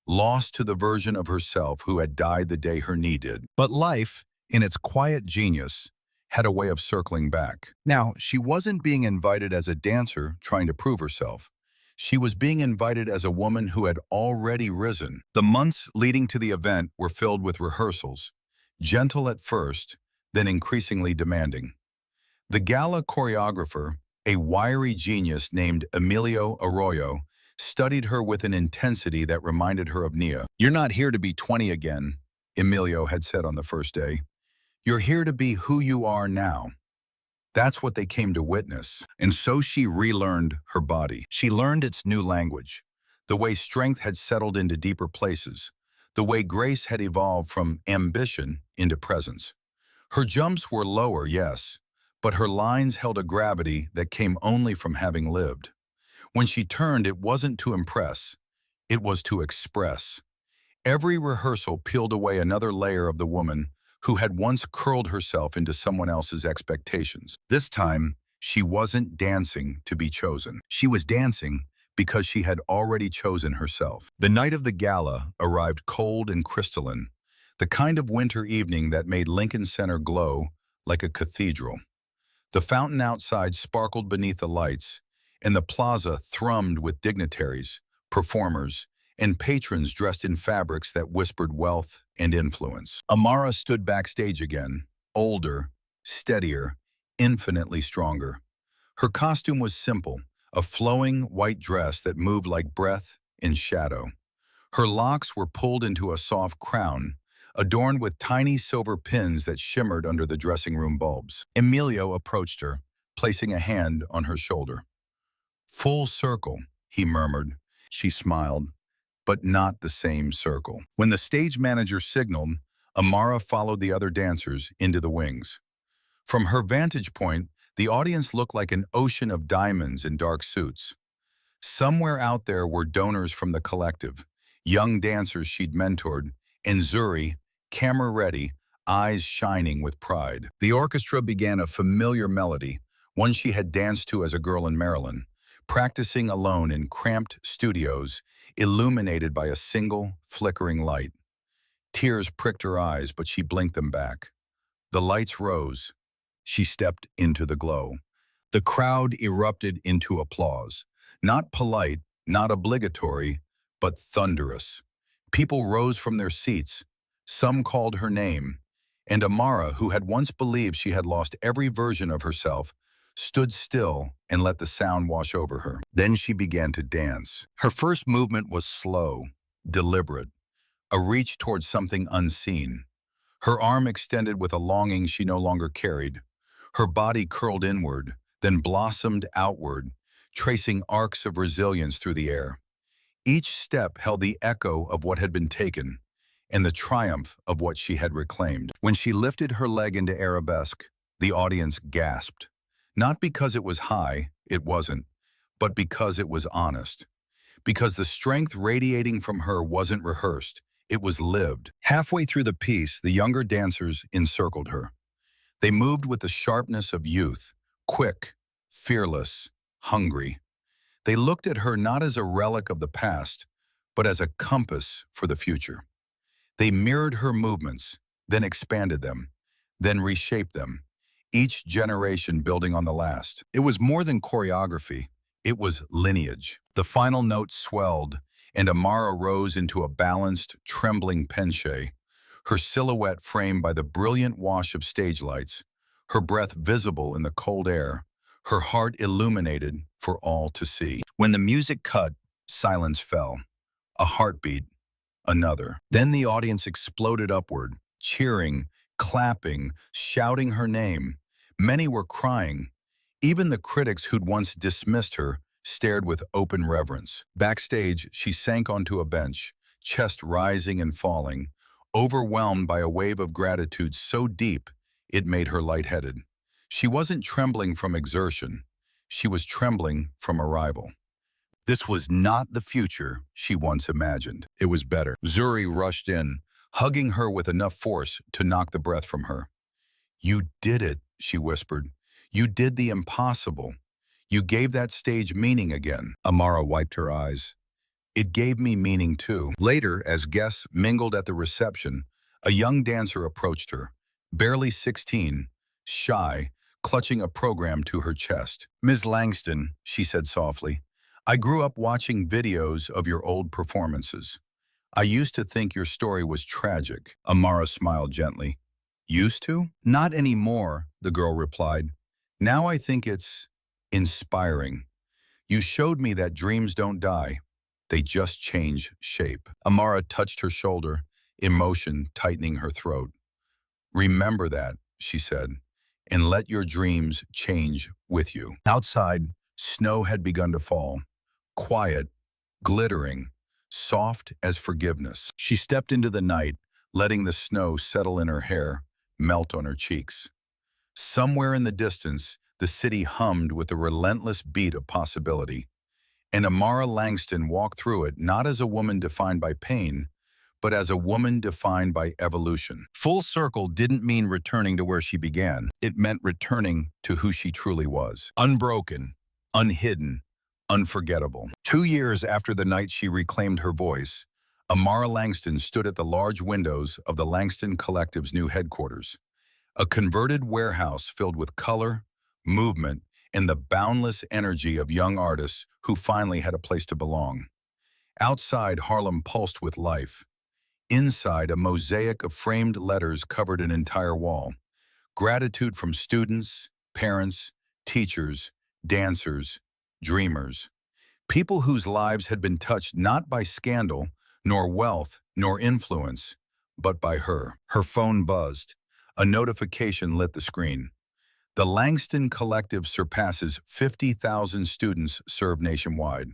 Speaker 1: lost to the version of herself who had died the day her knee did. But life, in its quiet genius, had a way of circling back. Now, she wasn't being invited as a dancer trying to prove herself. She was being invited as a woman who had already risen. The months leading to the event were filled with rehearsals, gentle at first, then increasingly demanding. The gala choreographer, a wiry genius named Emilio Arroyo, studied her with an intensity that reminded her of Nia. "You're not here to be 20 again," Emilio had said on the first day. "You're here to be who you are now." That's what they came to witness. And so she relearned her body. She learned its new language, the way strength had settled into deeper places, the way grace had evolved from ambition into presence. Her jumps were lower, yes, but her lines held a gravity that came only from having lived. When she turned, it wasn't to impress, it was to express. Every rehearsal peeled away another layer of the woman who had once curled herself into someone else's expectations. This time, she wasn't dancing to be chosen. She was dancing because she had already chosen herself. The night of the gala arrived cold and crystalline, the kind of winter evening that made Lincoln Center glow like a cathedral. The fountain outside sparkled beneath the lights, and the plaza thrummed with dignitaries, performers, and patrons dressed in fabrics that whispered wealth and influence. Amara stood backstage again, older, steadier, infinitely stronger. Her costume was simple, a flowing white dress that moved like breath in shadow. Her locks were pulled into a soft crown, adorned with tiny silver pins that shimmered under the dressing room bulbs. Emilio approached her, placing a hand on her shoulder. "Full circle," he murmured. She smiled, but not the same circle. When the stage manager signaled, Amara followed the other dancers into the wings. From her vantage point, The audience looked like an ocean of diamonds in dark suits. Somewhere out there were donors from the collective, young dancers she'd mentored, and Zuri, camera ready, eyes shining with pride. The orchestra began a familiar melody, one she had danced to as a girl in Maryland, practicing alone in cramped studios, illuminated by a single, flickering light. Tears pricked her eyes, but she blinked them back. The lights rose. She stepped into the glow. The crowd erupted into applause. Not polite, not obligatory, but thunderous. People rose from their seats. Some called her name. And Amara, who had once believed she had lost every version of herself, stood still and let the sound wash over her. Then she began to dance. Her first movement was slow, deliberate, a reach towards something unseen. Her arm extended with a longing she no longer carried. Her body curled inward, then blossomed outward, tracing arcs of resilience through the air. Each step held the echo of what had been taken and the triumph of what she had reclaimed. When she lifted her leg into arabesque, the audience gasped. Not because it was high, it wasn't, but because it was honest. Because the strength radiating from her wasn't rehearsed, it was lived. Halfway through the piece, the younger dancers encircled her. They moved with the sharpness of youth, quick, fearless, hungry. They looked at her not as a relic of the past, but as a compass for the future. They mirrored her movements, then expanded them, then reshaped them, each generation building on the last. It was more than choreography, it was lineage. The final note swelled, and Amara rose into a balanced, trembling penché, her silhouette framed by the brilliant wash of stage lights, her breath visible in the cold air, her heart illuminated for all to see. When the music cut, silence fell. A heartbeat, another. Then the audience exploded upward, cheering, clapping, shouting her name. Many were crying. Even the critics who'd once dismissed her stared with open reverence. Backstage, she sank onto a bench, chest rising and falling, overwhelmed by a wave of gratitude so deep it made her lightheaded. She wasn't trembling from exertion. She was trembling from arrival. This was not the future she once imagined. It was better. Zuri rushed in, hugging her with enough force to knock the breath from her. "You did it," she whispered. "You did the impossible. You gave that stage meaning again." Amara wiped her eyes. "It gave me meaning too." Later, as guests mingled at the reception, a young dancer approached her, barely 16, shy, clutching a program to her chest. "Ms. Langston," she said softly, "I grew up watching videos of your old performances. I used to think your story was tragic." Amara smiled gently. "Used to? Not anymore," the girl replied. "Now I think it's inspiring. You showed me that dreams don't die. They just change shape." Amara touched her shoulder, emotion tightening her throat. "Remember that," she said, "and let your dreams change with you." Outside, snow had begun to fall. Quiet, glittering, soft as forgiveness. She stepped into the night, letting the snow settle in her hair, melt on her cheeks. Somewhere in the distance, the city hummed with the relentless beat of possibility. And Amara Langston walked through it not as a woman defined by pain, but as a woman defined by evolution. Full circle didn't mean returning to where she began. It meant returning to who she truly was. Unbroken, unhidden, unforgettable. 2 years after the night she reclaimed her voice, Amara Langston stood at the large windows of the Langston Collective's new headquarters, a converted warehouse filled with color, movement, and the boundless energy of young artists who finally had a place to belong. Outside, Harlem pulsed with life. Inside, a mosaic of framed letters covered an entire wall. Gratitude from students, parents, teachers, dancers, dreamers. People whose lives had been touched not by scandal, nor wealth, nor influence, but by her. Her phone buzzed. A notification lit the screen. The Langston Collective surpasses 50,000 students served nationwide.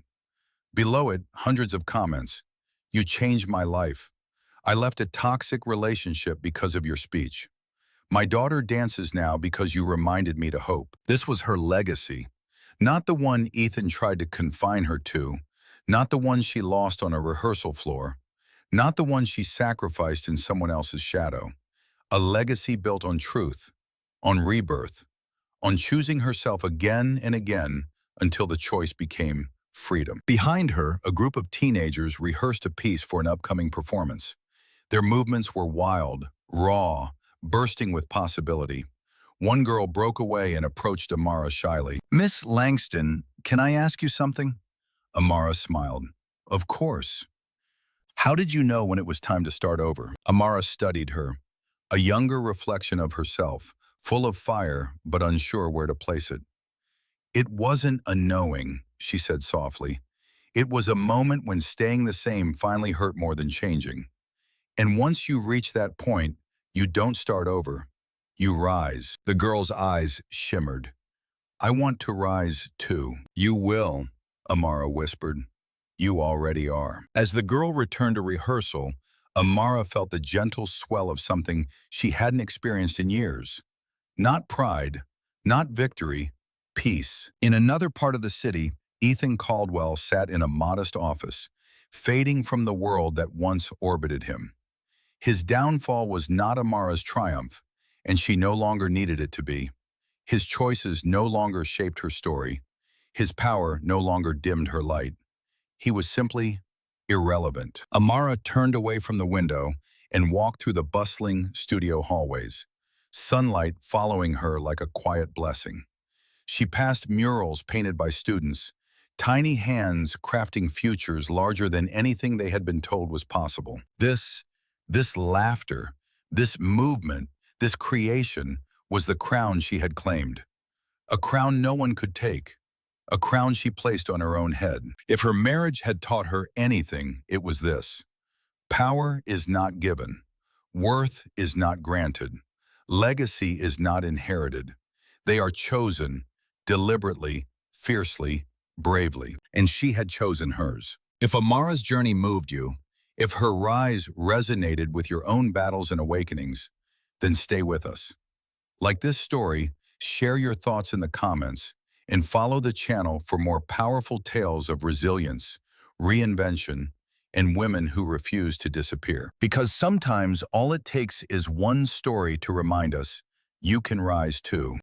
Speaker 1: Below it, hundreds of comments. "You changed my life. I left a toxic relationship because of your speech. My daughter dances now because you reminded me to hope. This was her legacy. Not the one Ethan tried to confine her to, not the one she lost on a rehearsal floor, not the one she sacrificed in someone else's shadow. A legacy built on truth, on rebirth, on choosing herself again and again until the choice became freedom. Behind her, a group of teenagers rehearsed a piece for an upcoming performance. Their movements were wild, raw, bursting with possibility. One girl broke away and approached Amara shyly. "Miss Langston, can I ask you something?" Amara smiled. "Of course." "How did you know when it was time to start over?" Amara studied her, a younger reflection of herself, full of fire but unsure where to place it. "It wasn't a knowing," she said softly. "It was a moment when staying the same finally hurt more than changing. And once you reach that point, you don't start over. You rise." The girl's eyes shimmered. "I want to rise too." "You will," Amara whispered. "You already are." As the girl returned to rehearsal, Amara felt the gentle swell of something she hadn't experienced in years. Not pride, not victory, peace. In another part of the city, Ethan Caldwell sat in a modest office, fading from the world that once orbited him. His downfall was not Amara's triumph, and she no longer needed it to be. His choices no longer shaped her story. His power no longer dimmed her light. He was simply irrelevant. Amara turned away from the window and walked through the bustling studio hallways, sunlight following her like a quiet blessing. She passed murals painted by students, tiny hands crafting futures larger than anything they had been told was possible. This laughter, this movement, this creation was the crown she had claimed. A crown no one could take. A crown she placed on her own head. If her marriage had taught her anything, it was this. Power is not given. Worth is not granted. Legacy is not inherited. They are chosen, deliberately, fiercely, bravely. And she had chosen hers. If Amara's journey moved you, if her rise resonated with your own battles and awakenings, then stay with us. Like this story, share your thoughts in the comments and follow the channel for more powerful tales of resilience, reinvention, and women who refuse to disappear. Because sometimes all it takes is one story to remind us you can rise too.